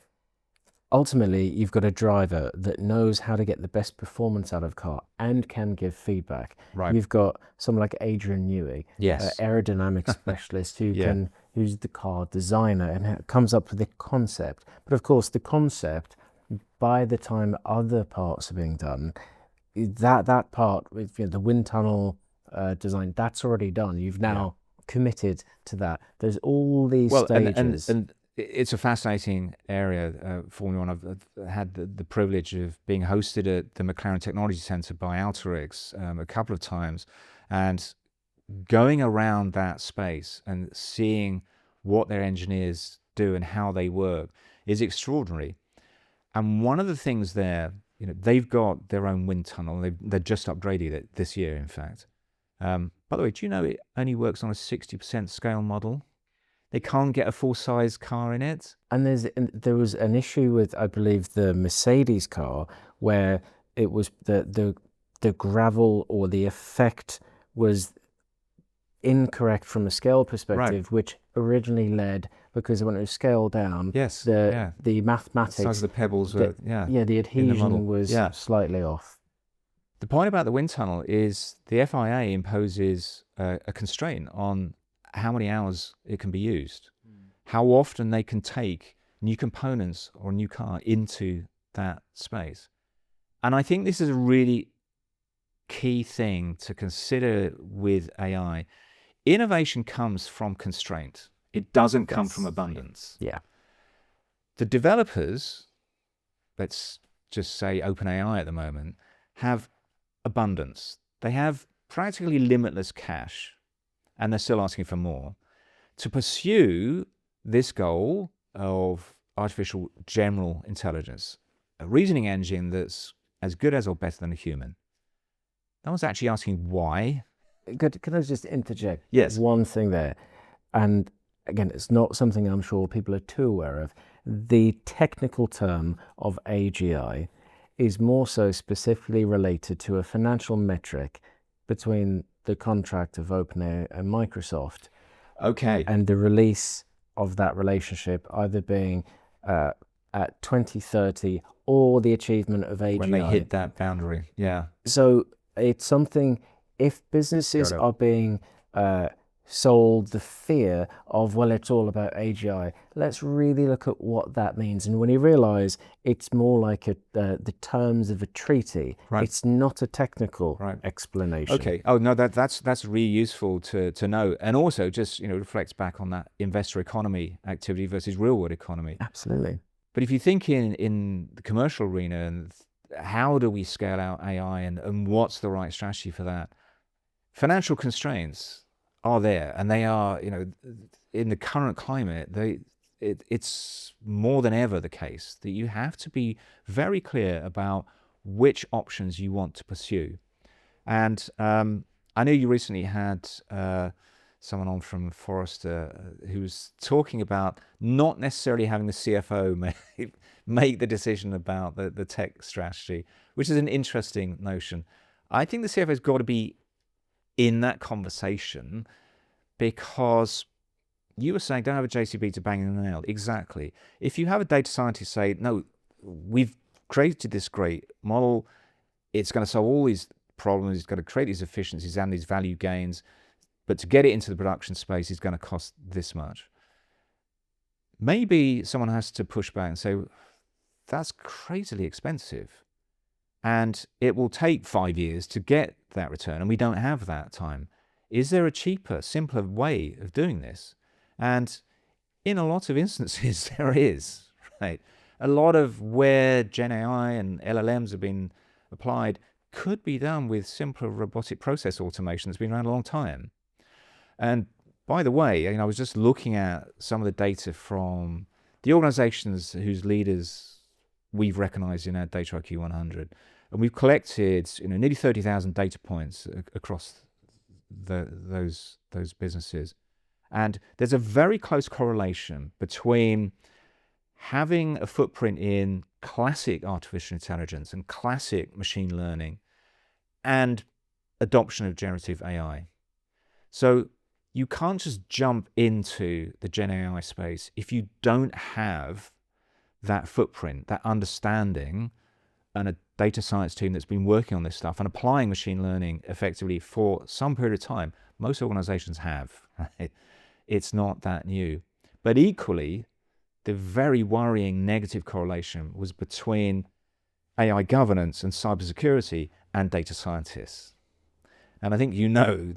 ultimately you've got a driver that knows how to get the best performance out of a car and can give feedback. Right. You've got someone like Adrian Newey, yes, aerodynamic specialist Yeah. who's the car designer and comes up with the concept. But of course, the concept, by the time other parts are being done, that part with the wind tunnel design, that's already done. You've now committed to that. There's all these stages. And it's a fascinating area, Formula One. I've had the privilege of being hosted at the McLaren Technology Centre by Alteryx a couple of times, and going around that space and seeing what their engineers do and how they work is extraordinary. And one of the things there, they've got their own wind tunnel. They're just upgraded it this year, in fact. By the way, do you know it only works on a 60% scale model? They can't get a full-size car in it. And there was an issue with, I believe, the Mercedes car, where it was the gravel or the effect was incorrect from a scale perspective, which originally led, because when it was scaled down, yes, the mathematics, the size of the pebbles were, the adhesion was slightly off. The point about the wind tunnel is the FIA imposes a constraint on how many hours it can be used, how often they can take new components or a new car into that space. And I think this is a really key thing to consider with AI. Innovation comes from constraint. It doesn't come from abundance. Yeah. The developers, let's just say OpenAI at the moment, have abundance. They have practically limitless cash, and they're still asking for more. To pursue this goal of artificial general intelligence, a reasoning engine that's as good as or better than a human, that was actually asking why. Can I just interject? Yes. One thing there, and again, it's not something I'm sure people are too aware of. The technical term of AGI is more so specifically related to a financial metric between the contract of OpenAI and Microsoft. Okay. And the release of that relationship either being at 2030 or the achievement of AGI. When they hit that boundary, yeah. So it's something, if businesses are being sold the fear of, well, it's all about AGI, let's really look at what that means. And when you realize it's more like the terms of a treaty, it's not a technical explanation. Okay. Oh, no, that's really useful to know. And also just, reflects back on that investor economy activity versus real world economy. Absolutely. But if you think in the commercial arena, and how do we scale out AI and what's the right strategy for that? Financial constraints are there, and they are, in the current climate, it's more than ever the case that you have to be very clear about which options you want to pursue. And I know you recently had someone on from Forrester who was talking about not necessarily having the CFO make the decision about the tech strategy, which is an interesting notion. I think the CFO's got to be in that conversation, because you were saying don't have a JCB to bang in the nail. Exactly. If you have a data scientist say, no, we've created this great model, it's going to solve all these problems, it's going to create these efficiencies and these value gains, but to get it into the production space is going to cost this much. Maybe someone has to push back and say, that's crazily expensive, and it will take 5 years to get that return, and we don't have that time. Is there a cheaper, simpler way of doing this? And in a lot of instances, there is, right? A lot of where Gen AI and LLMs have been applied could be done with simpler robotic process automation that's been around a long time. And by the way, I was just looking at some of the data from the organizations whose leaders we've recognized in our DataIQ 100. And we've collected nearly 30,000 data points across those businesses. And there's a very close correlation between having a footprint in classic artificial intelligence and classic machine learning and adoption of generative AI. So you can't just jump into the Gen AI space if you don't have that footprint, that understanding, and a data science team that's been working on this stuff and applying machine learning effectively for some period of time. Most organizations have, right? It's not that new. But equally, the very worrying negative correlation was between AI governance and cybersecurity and data scientists. And I think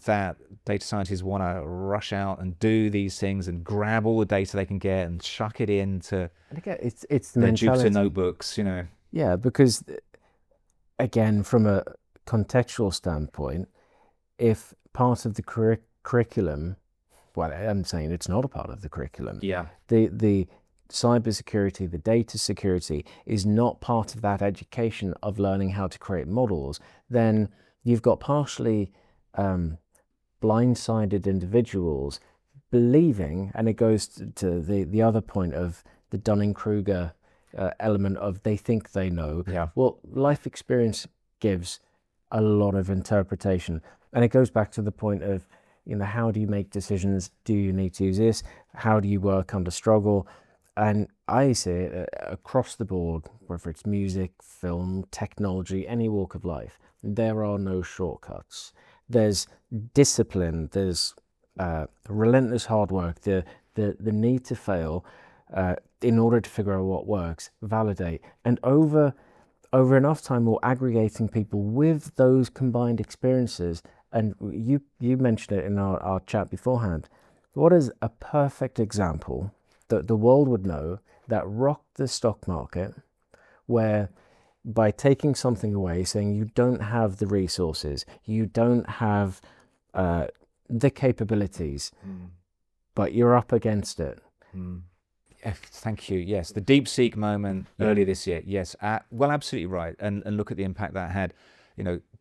that data scientists want to rush out and do these things and grab all the data they can get and chuck it into it's the their mentality. Jupyter notebooks, Yeah, because again, from a contextual standpoint, if part of the curriculum. Well, I'm saying it's not a part of the curriculum. Yeah. The cybersecurity, the data security is not part of that education of learning how to create models. Then you've got partially blindsided individuals believing, and it goes to the other point of the Dunning-Kruger element of they think they know. Yeah. Well, life experience gives a lot of interpretation, and it goes back to the point of, how do you make decisions? Do you need to use this? How do you work under struggle? And I see it across the board, whether it's music, film, technology, any walk of life, there are no shortcuts. There's discipline, there's relentless hard work, the need to fail in order to figure out what works, validate, and over enough time, we're aggregating people with those combined experiences. And you mentioned it in our chat beforehand. What is a perfect example that the world would know that rocked the stock market, where by taking something away, saying you don't have the resources, you don't have the capabilities, but you're up against it? Thank you. Yes, the DeepSeek moment earlier this year. Yes, well, absolutely right. And look at the impact that had.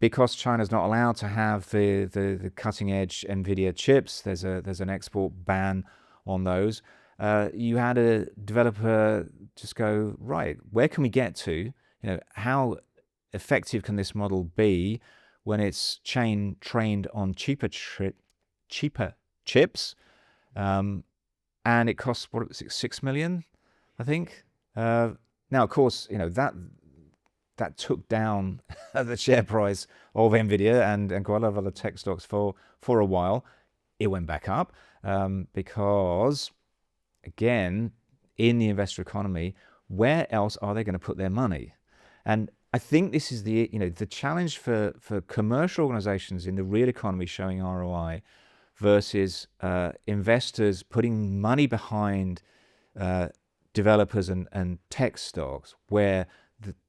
Because China's not allowed to have the cutting edge NVIDIA chips, there's an export ban on those. You had a developer just go, right, where can we get to? How effective can this model be when it's trained on cheaper chips? And it costs, what was it, $6 million, I think. Now, of course, that took down the share price of NVIDIA and quite a lot of other tech stocks for a while. It went back up because, again, in the investor economy, where else are they going to put their money? And I think this is the challenge for commercial organizations in the real economy showing ROI versus investors putting money behind developers and tech stocks, where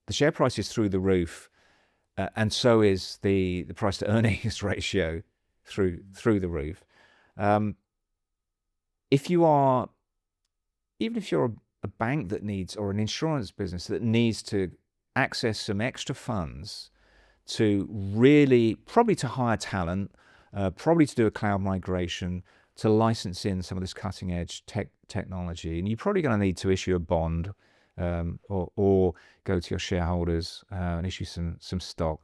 the share price is through the roof, and so is the price to earnings ratio through the roof. Even if you're a bank that needs, or an insurance business that needs to access some extra funds to really, probably to hire talent, probably to do a cloud migration, to license in some of this cutting edge technology, and you're probably going to need to issue a bond, or go to your shareholders and issue some stock.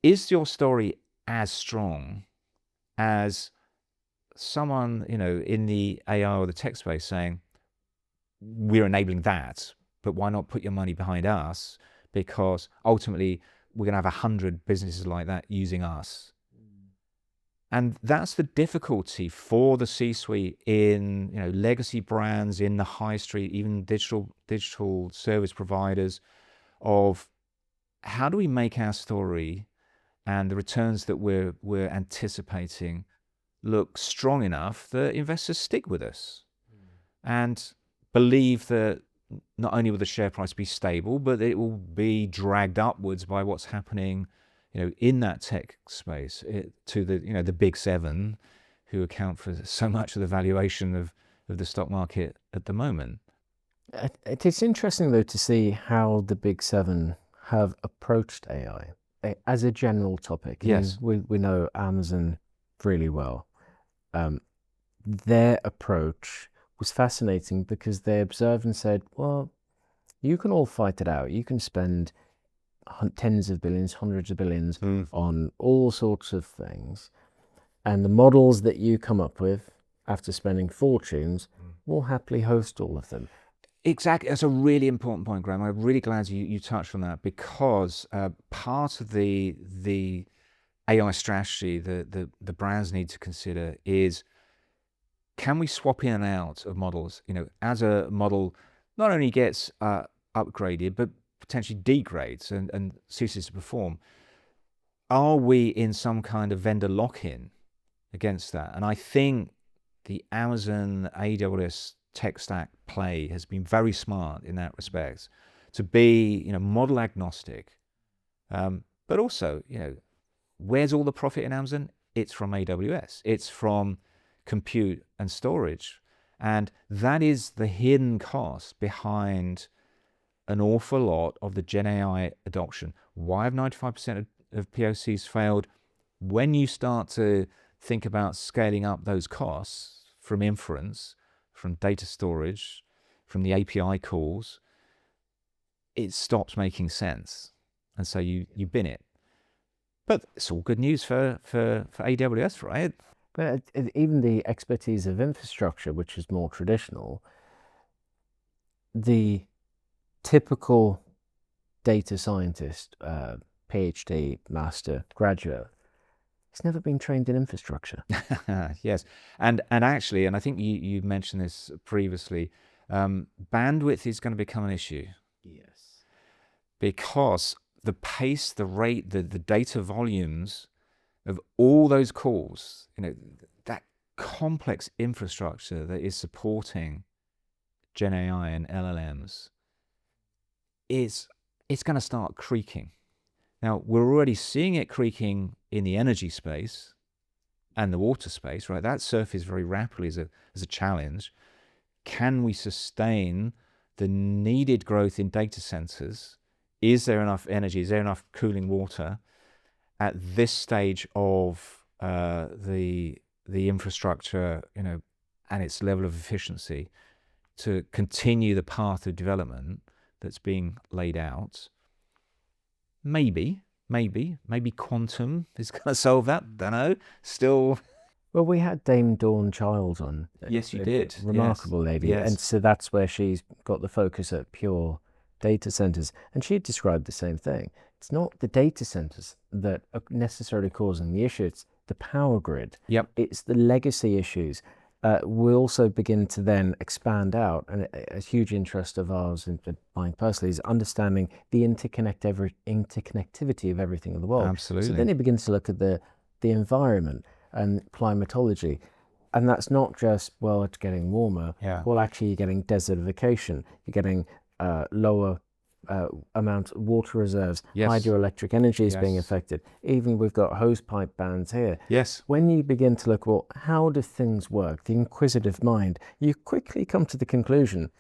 Is your story as strong as someone in the AI or the tech space saying, we're enabling that, but why not put your money behind us, because ultimately we're going to have 100 businesses like that using us? And that's the difficulty for the C-suite in legacy brands, in the high street, even digital service providers, of how do we make our story and the returns that we're anticipating look strong enough that investors stick with us and believe that not only will the share price be stable, but it will be dragged upwards by what's happening in that tech space, to the big seven, who account for so much of the valuation of the stock market at the moment. It's interesting, though, to see how the big seven have approached AI as a general topic. Yes. We know Amazon really well. Their approach was fascinating because they observed and said, well, you can all fight it out. You can spend tens of billions, hundreds of billions on all sorts of things, and the models that you come up with after spending fortunes will happily host all of them. Exactly. That's a really important point, Graham. I'm really glad you touched on that, because part of the AI strategy that the brands need to consider is, can we swap in and out of models? As a model not only gets upgraded, but potentially degrades and ceases to perform, are we in some kind of vendor lock-in against that? And I think the Amazon AWS tech stack play has been very smart in that respect, to be model agnostic, but also where's all the profit in Amazon? It's from AWS. It's from compute and storage. And that is the hidden cost behind an awful lot of the Gen AI adoption. Why have 95% of POCs failed? When you start to think about scaling up those costs from inference, from data storage, from the API calls, it stops making sense. And so you bin it. But it's all good news for AWS, right? But even the expertise of infrastructure, which is more traditional, the typical data scientist, PhD, master, graduate, he's never been trained in infrastructure. Yes. And actually, and I think you mentioned this previously, bandwidth is going to become an issue. Yes. Because the pace, the rate, the data volumes of all those calls, that complex infrastructure that is supporting Gen AI and LLMs, it's going to start creaking. Now, we're already seeing it creaking in the energy space and the water space, right? That surfaces very rapidly as a challenge. Can we sustain the needed growth in data centers? Is there enough energy? Is there enough cooling water at this stage of the infrastructure, and its level of efficiency to continue the path of development that's being laid out? Maybe quantum is going to solve that. Don't know. Still. Well, we had Dame Dawn Childs on. Yes, you did. Remarkable lady. Yes. And so that's where she's got the focus at pure data centers. And she described the same thing. It's not the data centers that are necessarily causing the issue. It's the power grid. Yep. It's the legacy issues. We also begin to then expand out, and a huge interest of ours, and mine personally, is understanding the interconnectivity of everything in the world. Absolutely. So then you begin to look at the environment and climatology. And that's not just, well, it's getting warmer. Yeah. Well, actually, you're getting desertification. You're getting lower amount of water reserves. Yes. Hydroelectric energy is being Yes. affected. Even we've got hose pipe bans here. Yes. When you begin to look, well, how do things work? The inquisitive mind, you quickly come to the conclusion,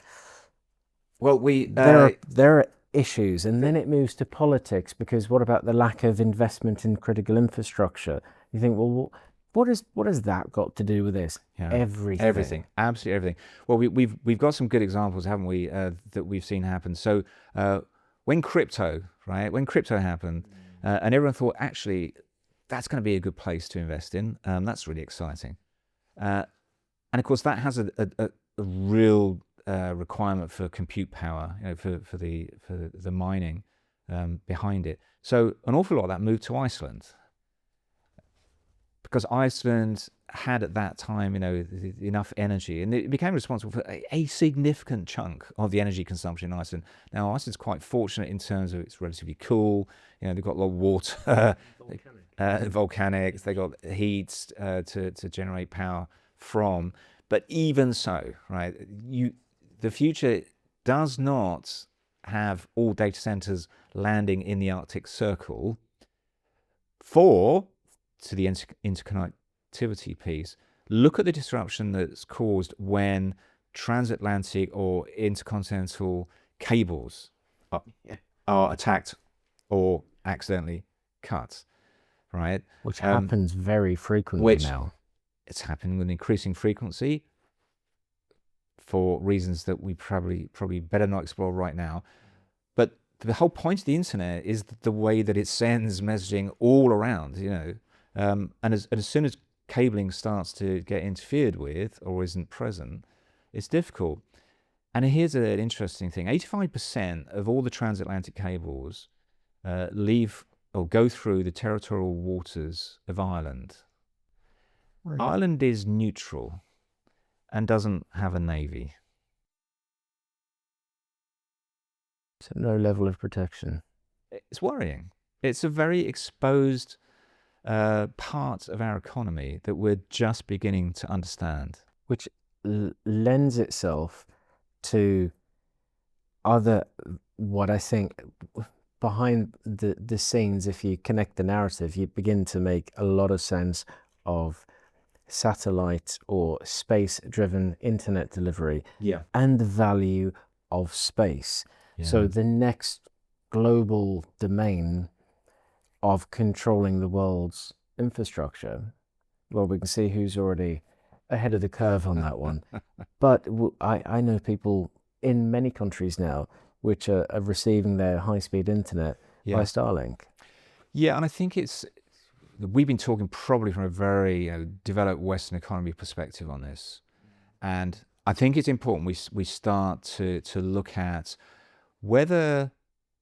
well, there are issues, and then it moves to politics, because what about the lack of investment in critical infrastructure? You think, well, what has that got to do with this? Yeah. Everything, absolutely everything. Well, we've got some good examples, haven't we, that we've seen happen. So when crypto happened, and everyone thought, actually, that's going to be a good place to invest in. That's really exciting. And of course, that has a real requirement for compute power, for the mining behind it. So an awful lot of that moved to Iceland, because Iceland had at that time, enough energy, and it became responsible for a significant chunk of the energy consumption in Iceland. Now, Iceland's quite fortunate in terms of it's relatively cool. They've got a lot of water, volcanics. They got heat to generate power from. But even so, right, the future does not have all data centers landing in the Arctic Circle. To the interconnectivity piece, look at the disruption that's caused when transatlantic or intercontinental cables are attacked or accidentally cut, right? which happens very frequently now. It's happening with increasing frequency for reasons that we probably better not explore right now. But the whole point of the internet is the way that it sends messaging all around, and as soon as cabling starts to get interfered with or isn't present, it's difficult. And here's an interesting thing. 85% of all the transatlantic cables leave or go through the territorial waters of Ireland. Right. Ireland is neutral and doesn't have a navy. So no level of protection. It's worrying. It's a very exposed part of our economy that we're just beginning to understand. Which lends itself to what I think behind the scenes, if you connect the narrative, you begin to make a lot of sense of satellite or space-driven internet delivery Yeah. and the value of space. So the next global domain of controlling the world's infrastructure, well, we can see who's already ahead of the curve on that one. But I know people in many countries now which are receiving their high-speed internet by Starlink. Yeah, and I think we've been talking probably from a very developed Western economy perspective on this. And I think it's important we start to look at whether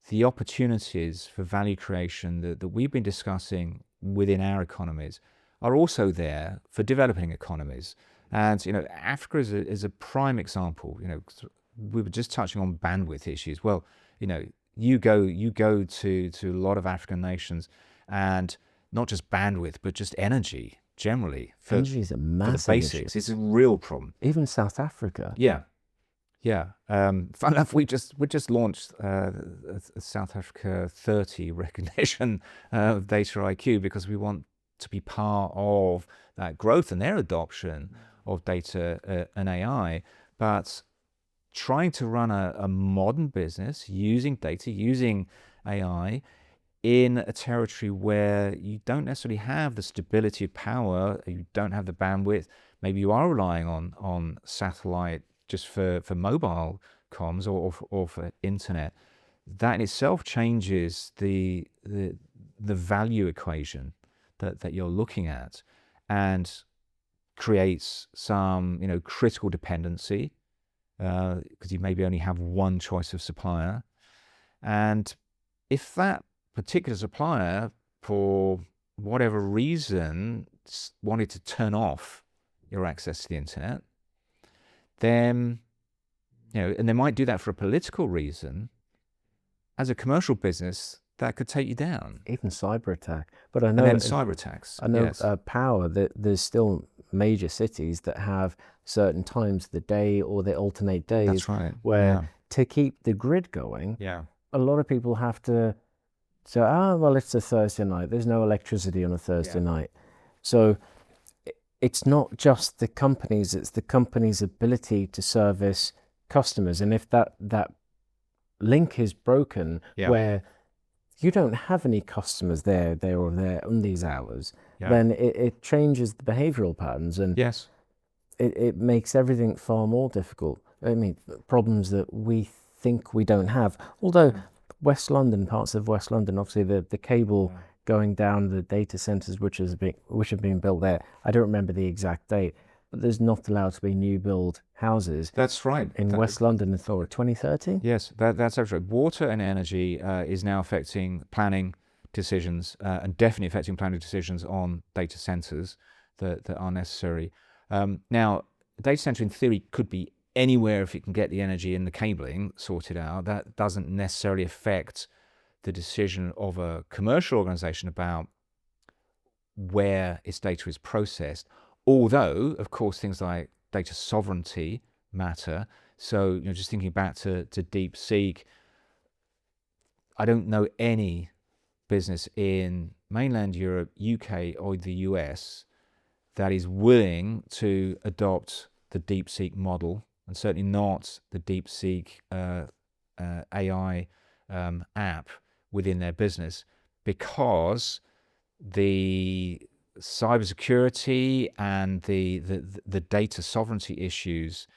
the opportunities for value creation that we've been discussing within our economies are also there for developing economies. And Africa is a prime example. We were just touching on bandwidth issues. Well, you go to a lot of African nations, and not just bandwidth, but just energy generally. Energy is a massive for the basics. issue. It's a real problem. Even South Africa. Yeah. Fun enough, we just launched a South Africa 30 recognition of DataIQ because we want to be part of that growth and their adoption of data and AI. But trying to run a modern business using data, using AI in a territory where you don't necessarily have the stability of power, you don't have the bandwidth, maybe you are relying on satellite just for mobile comms or for internet, that in itself changes the value equation that you're looking at and creates some critical dependency because you maybe only have one choice of supplier. And if that particular supplier, for whatever reason, wanted to turn off your access to the internet, then, and they might do that for a political reason, as a commercial business, that could take you down. Even cyber attack. But I know, and then cyber attacks. I know yes. Power, there's still major cities that have certain times of the day, or they alternate days. That's right. Where to keep the grid going, a lot of people have to say, well, it's a Thursday night. There's no electricity on a Thursday night. So it's not just the companies, it's the company's ability to service customers. And if that link is broken, where you don't have any customers there on these hours, then it changes the behavioral patterns, and it makes everything far more difficult. I mean, problems that we think we don't have. Although West London, parts of West London, obviously the cable going down the data centers which have been built there. I don't remember the exact date, but there's not allowed to be new build houses. That's right. In West London until 2030? Yes, that's absolutely right. Water and energy is now affecting planning decisions and definitely affecting planning decisions on data centers that are necessary. Now, a data center in theory could be anywhere if it can get the energy and the cabling sorted out. That doesn't necessarily affect the decision of a commercial organization about where its data is processed. Although, of course, things like data sovereignty matter. So, just thinking back to DeepSeek, I don't know any business in mainland Europe, UK, or the US that is willing to adopt the DeepSeek model, and certainly not the DeepSeek AI app within their business, because the cybersecurity and the data sovereignty issues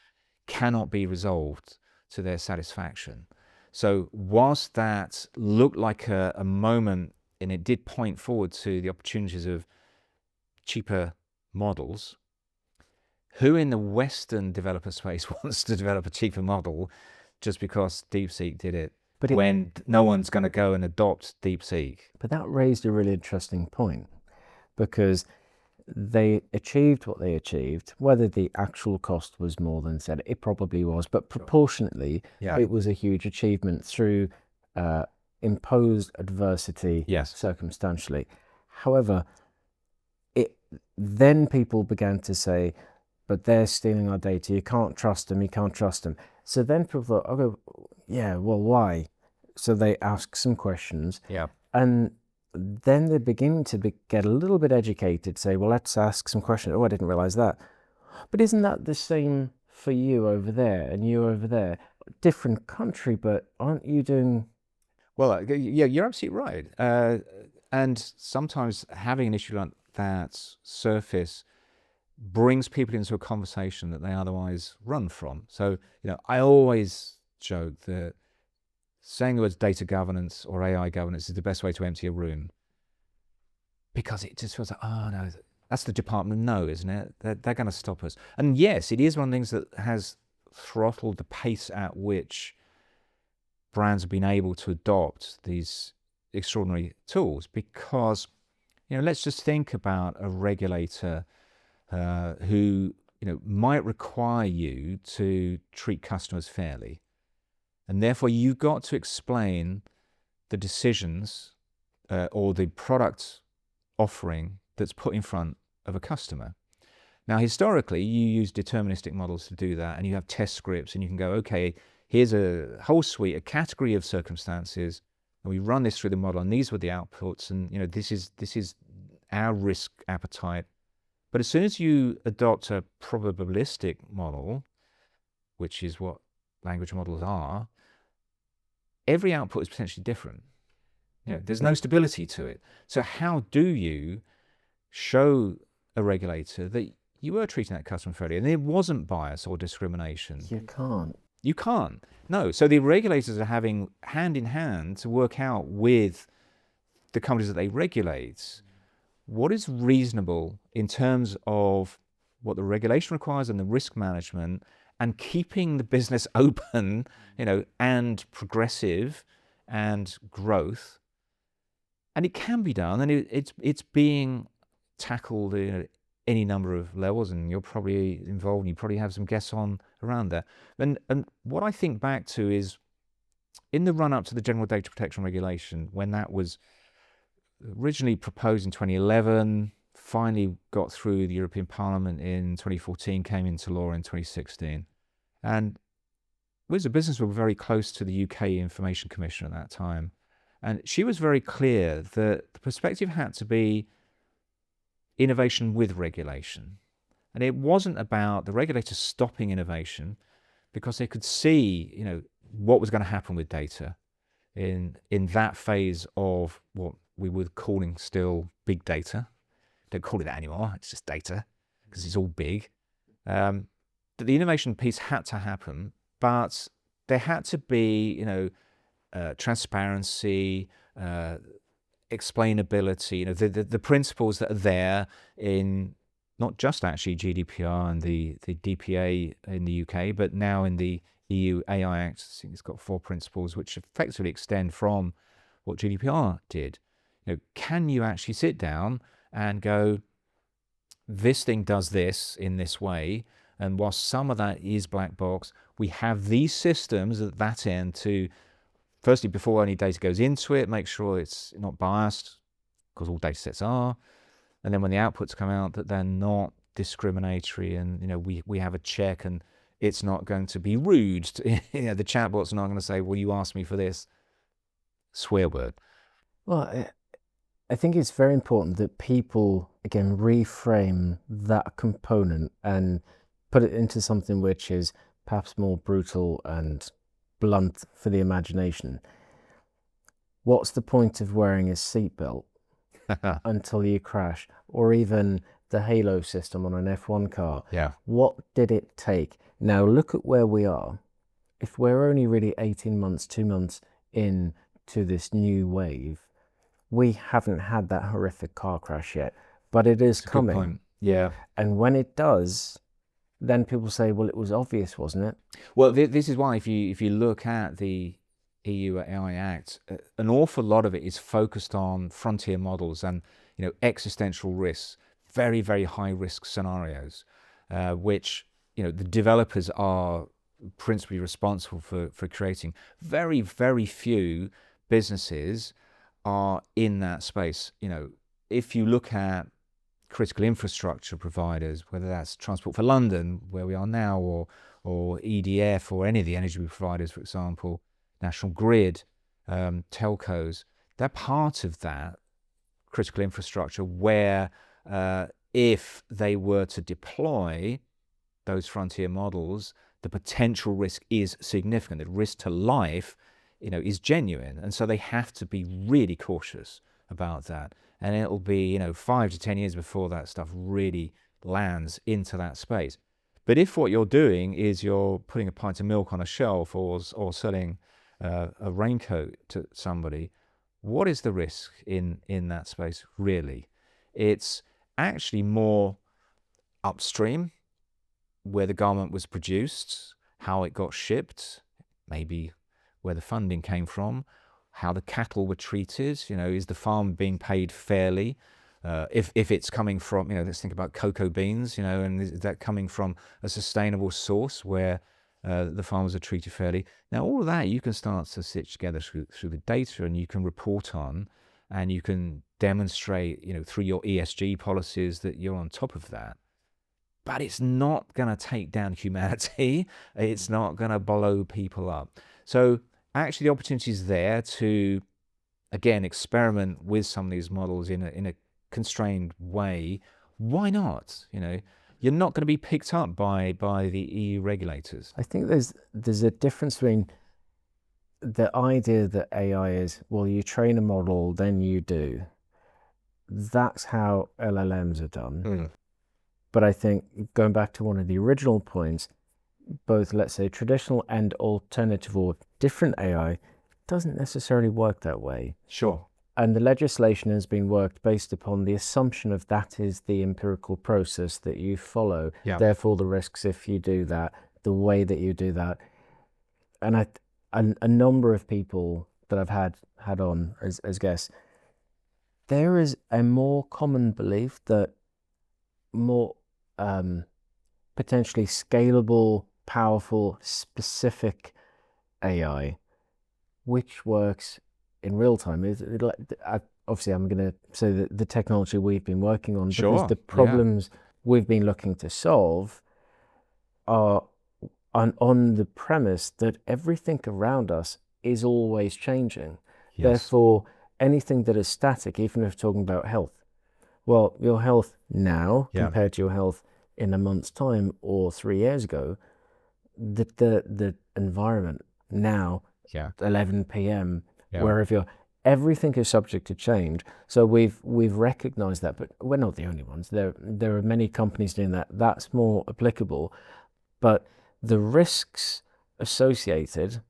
cannot be resolved to their satisfaction. So whilst that looked like a moment, and it did point forward to the opportunities of cheaper models, who in the Western developer space wants to develop a cheaper model just because DeepSeek did it, when no one's going to go and adopt DeepSeek? But that raised a really interesting point, because they achieved what they achieved. Whether the actual cost was more than said, it probably was, but proportionately, it was a huge achievement through imposed adversity, circumstantially. However, then people began to say, but they're stealing our data, you can't trust them. So then people thought, okay, well, why? So they ask some questions, Yeah. and then they begin to get a little bit educated, say, well, let's ask some questions. Oh, I didn't realize that. But isn't that the same for you over there and you over there? Different country, but aren't you doing... Well, yeah, you're absolutely right. And sometimes having an issue like that surface brings people into a conversation that they otherwise run from. So, I always joke that saying the words data governance or AI governance is the best way to empty a room, because it just feels like, oh no, that's the Department of No, isn't it? They're going to stop us. And yes, it is one of the things that has throttled the pace at which brands have been able to adopt these extraordinary tools, because, let's just think about a regulator who, might require you to treat customers fairly. And therefore, you've got to explain the decisions or the product offering that's put in front of a customer. Now, historically, you use deterministic models to do that, and you have test scripts, and you can go, okay, here's a whole suite, a category of circumstances, and we run this through the model, and these were the outputs, and this is our risk appetite. But as soon as you adopt a probabilistic model, which is what language models are, every output is potentially different. There's no stability to it. So how do you show a regulator that you were treating that customer fairly and there wasn't bias or discrimination? You can't. You can't. No. So the regulators are having hand in hand to work out with the companies that they regulate what is reasonable in terms of what the regulation requires and the risk management, and keeping the business open, and progressive and growth. And it can be done, and it's being tackled at any number of levels, and you're probably involved, and you probably have some guests on around there. And what I think back to is, in the run-up to the General Data Protection Regulation, when that was originally proposed in 2011, finally got through the European Parliament in 2014, came into law in 2016. And we as a business were very close to the UK Information Commission at that time. And she was very clear that the perspective had to be innovation with regulation. And it wasn't about the regulators stopping innovation, because they could see, what was going to happen with data in that phase of what we were calling still big data. Don't call it that anymore. It's just data, because it's all big. That the innovation piece had to happen, but there had to be, transparency, explainability, the principles that are there in not just actually GDPR and the DPA in the UK, but now in the EU AI Act. I think it's got 4 principles which effectively extend from what GDPR did. Can you actually sit down and go, this thing does this in this way, and while some of that is black box, we have these systems at that end to, firstly, before any data goes into it, make sure it's not biased, because all data sets are, and then when the outputs come out, that they're not discriminatory, and we have a check, and it's not going to be rude. The chatbot's not going to say, well, you asked me for this swear word. Well, I think it's very important that people, again, reframe that component and put it into something which is perhaps more brutal and blunt for the imagination. What's the point of wearing a seatbelt until you crash? Or even the halo system on an F1 car. Yeah. What did it take? Now look at where we are. If we're only really 18 months, 2 months into this new wave, we haven't had that horrific car crash yet, but it is coming. Good point. Yeah. And when it does, then people say, well, it was obvious, wasn't it? Well, this is why if you look at the EU AI Act, an awful lot of it is focused on frontier models and existential risks, very, very high risk scenarios, which the developers are principally responsible for creating. Very, very few businesses are in that space. If you look at critical infrastructure providers, whether that's Transport for London, where we are now, or EDF, or any of the energy providers, for example, National Grid, telcos, they're part of that critical infrastructure where if they were to deploy those frontier models, the potential risk is significant. The risk to life, is genuine. And so they have to be really cautious about that. And it'll be, 5 to 10 years before that stuff really lands into that space. But if what you're doing is you're putting a pint of milk on a shelf or selling a raincoat to somebody, what is the risk in that space, really? It's actually more upstream, where the garment was produced, how it got shipped, maybe where the funding came from, how the cattle were treated. Is the farm being paid fairly? If it's coming from, let's think about cocoa beans, and is that coming from a sustainable source where the farmers are treated fairly? Now, all of that you can start to stitch together through the data, and you can report on, and you can demonstrate, through your ESG policies that you're on top of that. But it's not going to take down humanity. It's not going to blow people up. So actually the opportunity is there to, again, experiment with some of these models in a constrained way. Why not? You're not going to be picked up by the EU regulators. I think there's a difference between the idea that AI is, well, you train a model, then you do. That's how LLMs are done. But I think, going back to one of the original points, both, let's say, traditional and alternative or different AI doesn't necessarily work that way. Sure. And the legislation has been worked based upon the assumption of that is the empirical process that you follow. Yeah. Therefore, the risks if you do that, the way that you do that. And a number of people that I've had on as guests, there is a more common belief that more potentially scalable, powerful, specific AI, which works in real time. Obviously, I'm going to say that the technology we've been working on, Sure. because the problems we've been looking to solve are on the premise that everything around us is always changing. Yes. Therefore, anything that is static, even if talking about health, well, your health now compared to your health in a month's time or 3 years ago, the environment now, 11 p.m., wherever you're, everything is subject to change. So we've recognized that, but we're not the only ones. There are many companies doing that. That's more applicable. But the risks associated,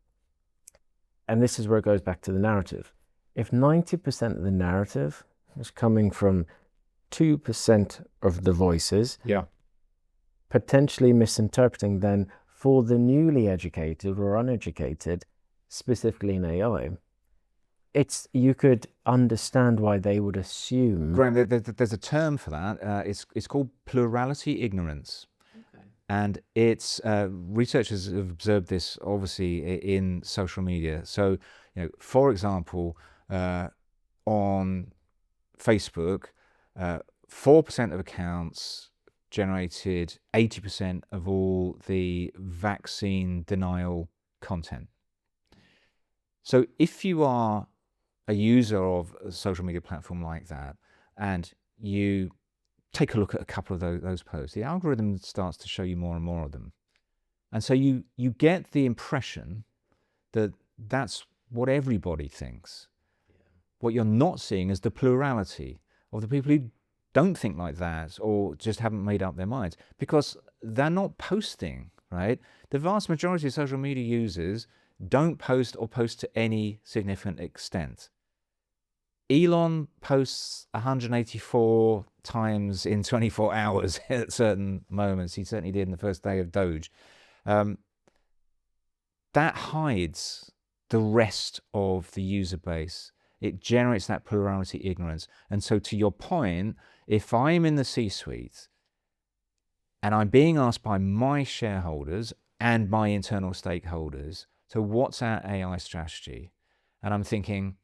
and this is where it goes back to the narrative. If 90% of the narrative is coming from 2% of the voices, potentially misinterpreting, then for the newly educated or uneducated, specifically in AI, you could understand why they would assume. Graham, there's a term for that. It's called plurality ignorance. And it's researchers have observed this obviously in social media. So, for example, on Facebook, 4% of accounts generated 80% of all the vaccine denial content. So if you are a user of a social media platform like that, and you take a look at a couple of those posts, the algorithm starts to show you more and more of them. And so you get the impression that that's what everybody thinks. What you're not seeing is the plurality of the people who don't think like that or just haven't made up their minds, because they're not posting, right? The vast majority of social media users don't post or post to any significant extent. Elon posts 184 times in 24 hours at certain moments. He certainly did in the first day of Doge. That hides the rest of the user base. It generates that plurality ignorance. And so to your point, if I'm in the C-suite and I'm being asked by my shareholders and my internal stakeholders, so what's our AI strategy? And I'm thinking,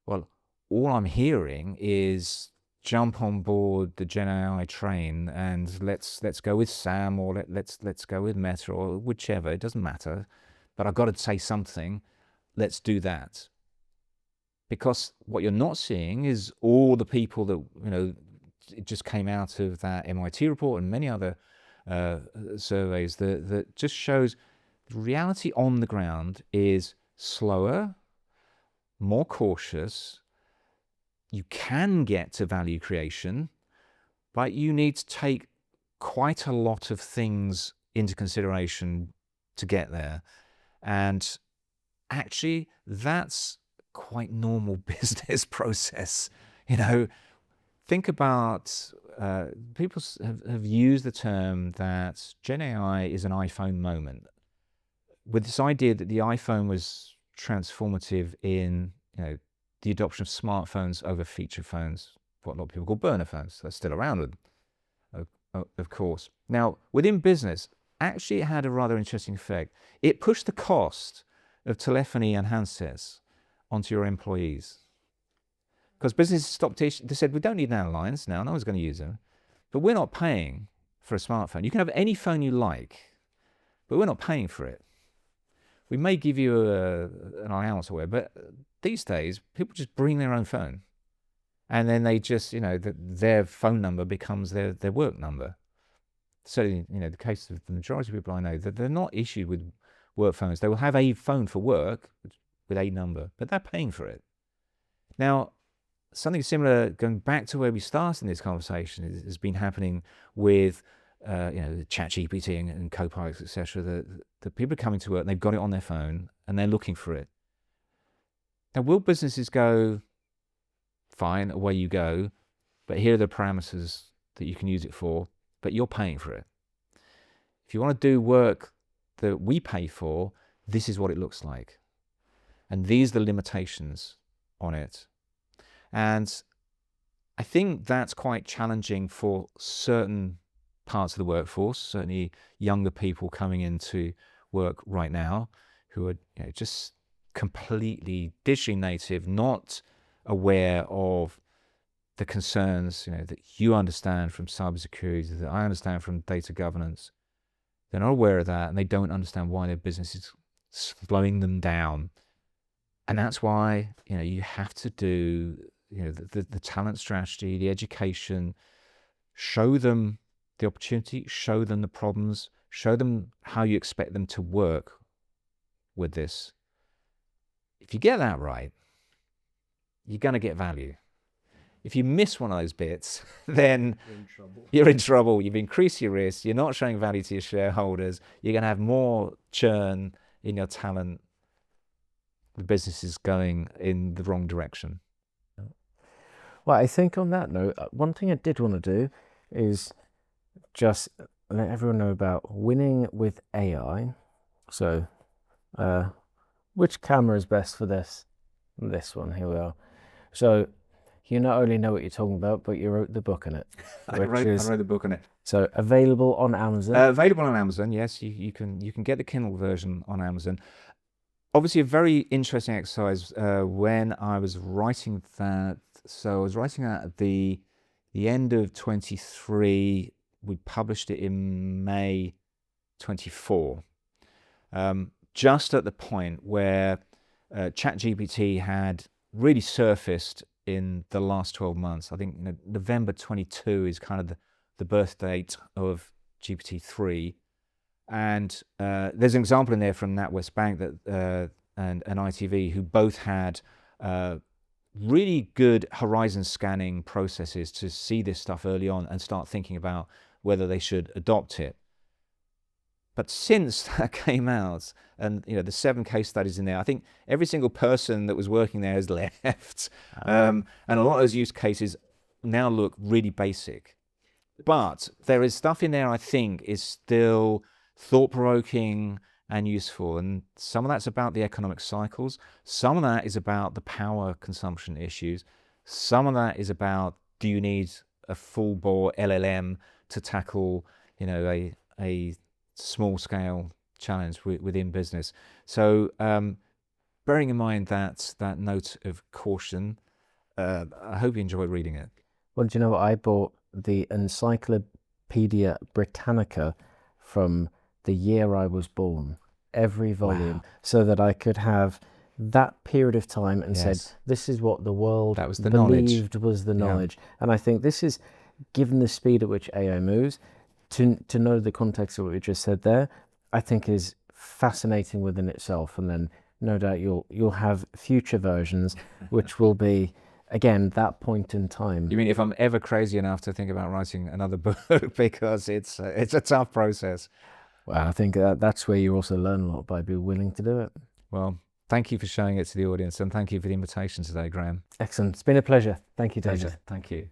well, all I'm hearing is jump on board the Gen AI train and let's go with Sam, or let's go with Meta, or whichever, it doesn't matter. But I've got to say something. Let's do that. Because what you're not seeing is all the people that, it just came out of that MIT report and many other surveys that just shows the reality on the ground is slower, more cautious. You can get to value creation, but you need to take quite a lot of things into consideration to get there. And actually, that's quite normal business process. Think about people have used the term that Gen AI is an iPhone moment, with this idea that the iPhone was transformative in the adoption of smartphones over feature phones, what a lot of people call burner phones. They're still around, of course. Now, within business, actually it had a rather interesting effect. It pushed the cost of telephony and handsets onto your employees. Because businesses stopped, they said, we don't need landlines now, no one's going to use them. But we're not paying for a smartphone. You can have any phone you like, but we're not paying for it. We may give you an allowance or whatever, but these days, people just bring their own phone. And then they just, their phone number becomes their work number. So, the case of the majority of people I know, that they're not issued with work phones. They will have a phone for work with a number, but they're paying for it. Now, something similar, going back to where we started in this conversation, has been happening with ChatGPT and Copilots, etc. The people are coming to work and they've got it on their phone and they're looking for it. Now, will businesses go, fine, away you go, but here are the parameters that you can use it for, but you're paying for it. If you want to do work that we pay for, this is what it looks like. And these are the limitations on it. And I think that's quite challenging for certain parts of the workforce, certainly younger people coming into work right now who are just completely digitally native, not aware of the concerns that you understand from cybersecurity, that I understand from data governance. They're not aware of that, and they don't understand why their business is slowing them down. And that's why you have to do the talent strategy, the education, show them the opportunity, show them the problems, show them how you expect them to work with this. If you get that right, you're going to get value. If you miss one of those bits, then you're in trouble. You've increased your risk. You're not showing value to your shareholders. You're going to have more churn in your talent. The business is going in the wrong direction. Well, I think on that note, one thing I did want to do is just let everyone know about winning with AI. So, which camera is best for this? This one, here we are. So, you not only know what you're talking about, but you wrote the book on it. I wrote the book on it. So, available on Amazon? Available on Amazon, yes. You can get the Kindle version on Amazon. Obviously, a very interesting exercise when I was writing that. So I was writing that at the end of 23. We published it in May 24. Just at the point where ChatGPT had really surfaced in the last 12 months. I think November 22 is kind of the birth date of GPT-3. And there's an example in there from NatWest Bank and ITV, who both had really good horizon scanning processes to see this stuff early on and start thinking about whether they should adopt it. But since that came out, and the 7 case studies in there, I think every single person that was working there has left, and a lot of those use cases now look really basic. But there is stuff in there I think is still thought-provoking and useful, and some of that's about the economic cycles, some of that is about the power consumption issues, some of that is about, do you need a full-bore LLM to tackle a small-scale challenge within business. So bearing in mind that note of caution, I hope you enjoy reading it. Well, do you know what? I bought the Encyclopedia Britannica from the year I was born, every volume, Wow. so that I could have that period of time and said, Yes. this is what the world That was the knowledge. believed was the Yeah. knowledge. And I think this is, given the speed at which AI moves, to know the context of what we just said there, I think is fascinating within itself. And then no doubt you'll have future versions which will be, again, that point in time. You mean if I'm ever crazy enough to think about writing another book, because it's a tough process? Well, I think that's where you also learn a lot, by being willing to do it. Well, thank you for showing it to the audience, and thank you for the invitation today, Graham. Excellent. It's been a pleasure. Thank you, David. Pleasure. Thank you.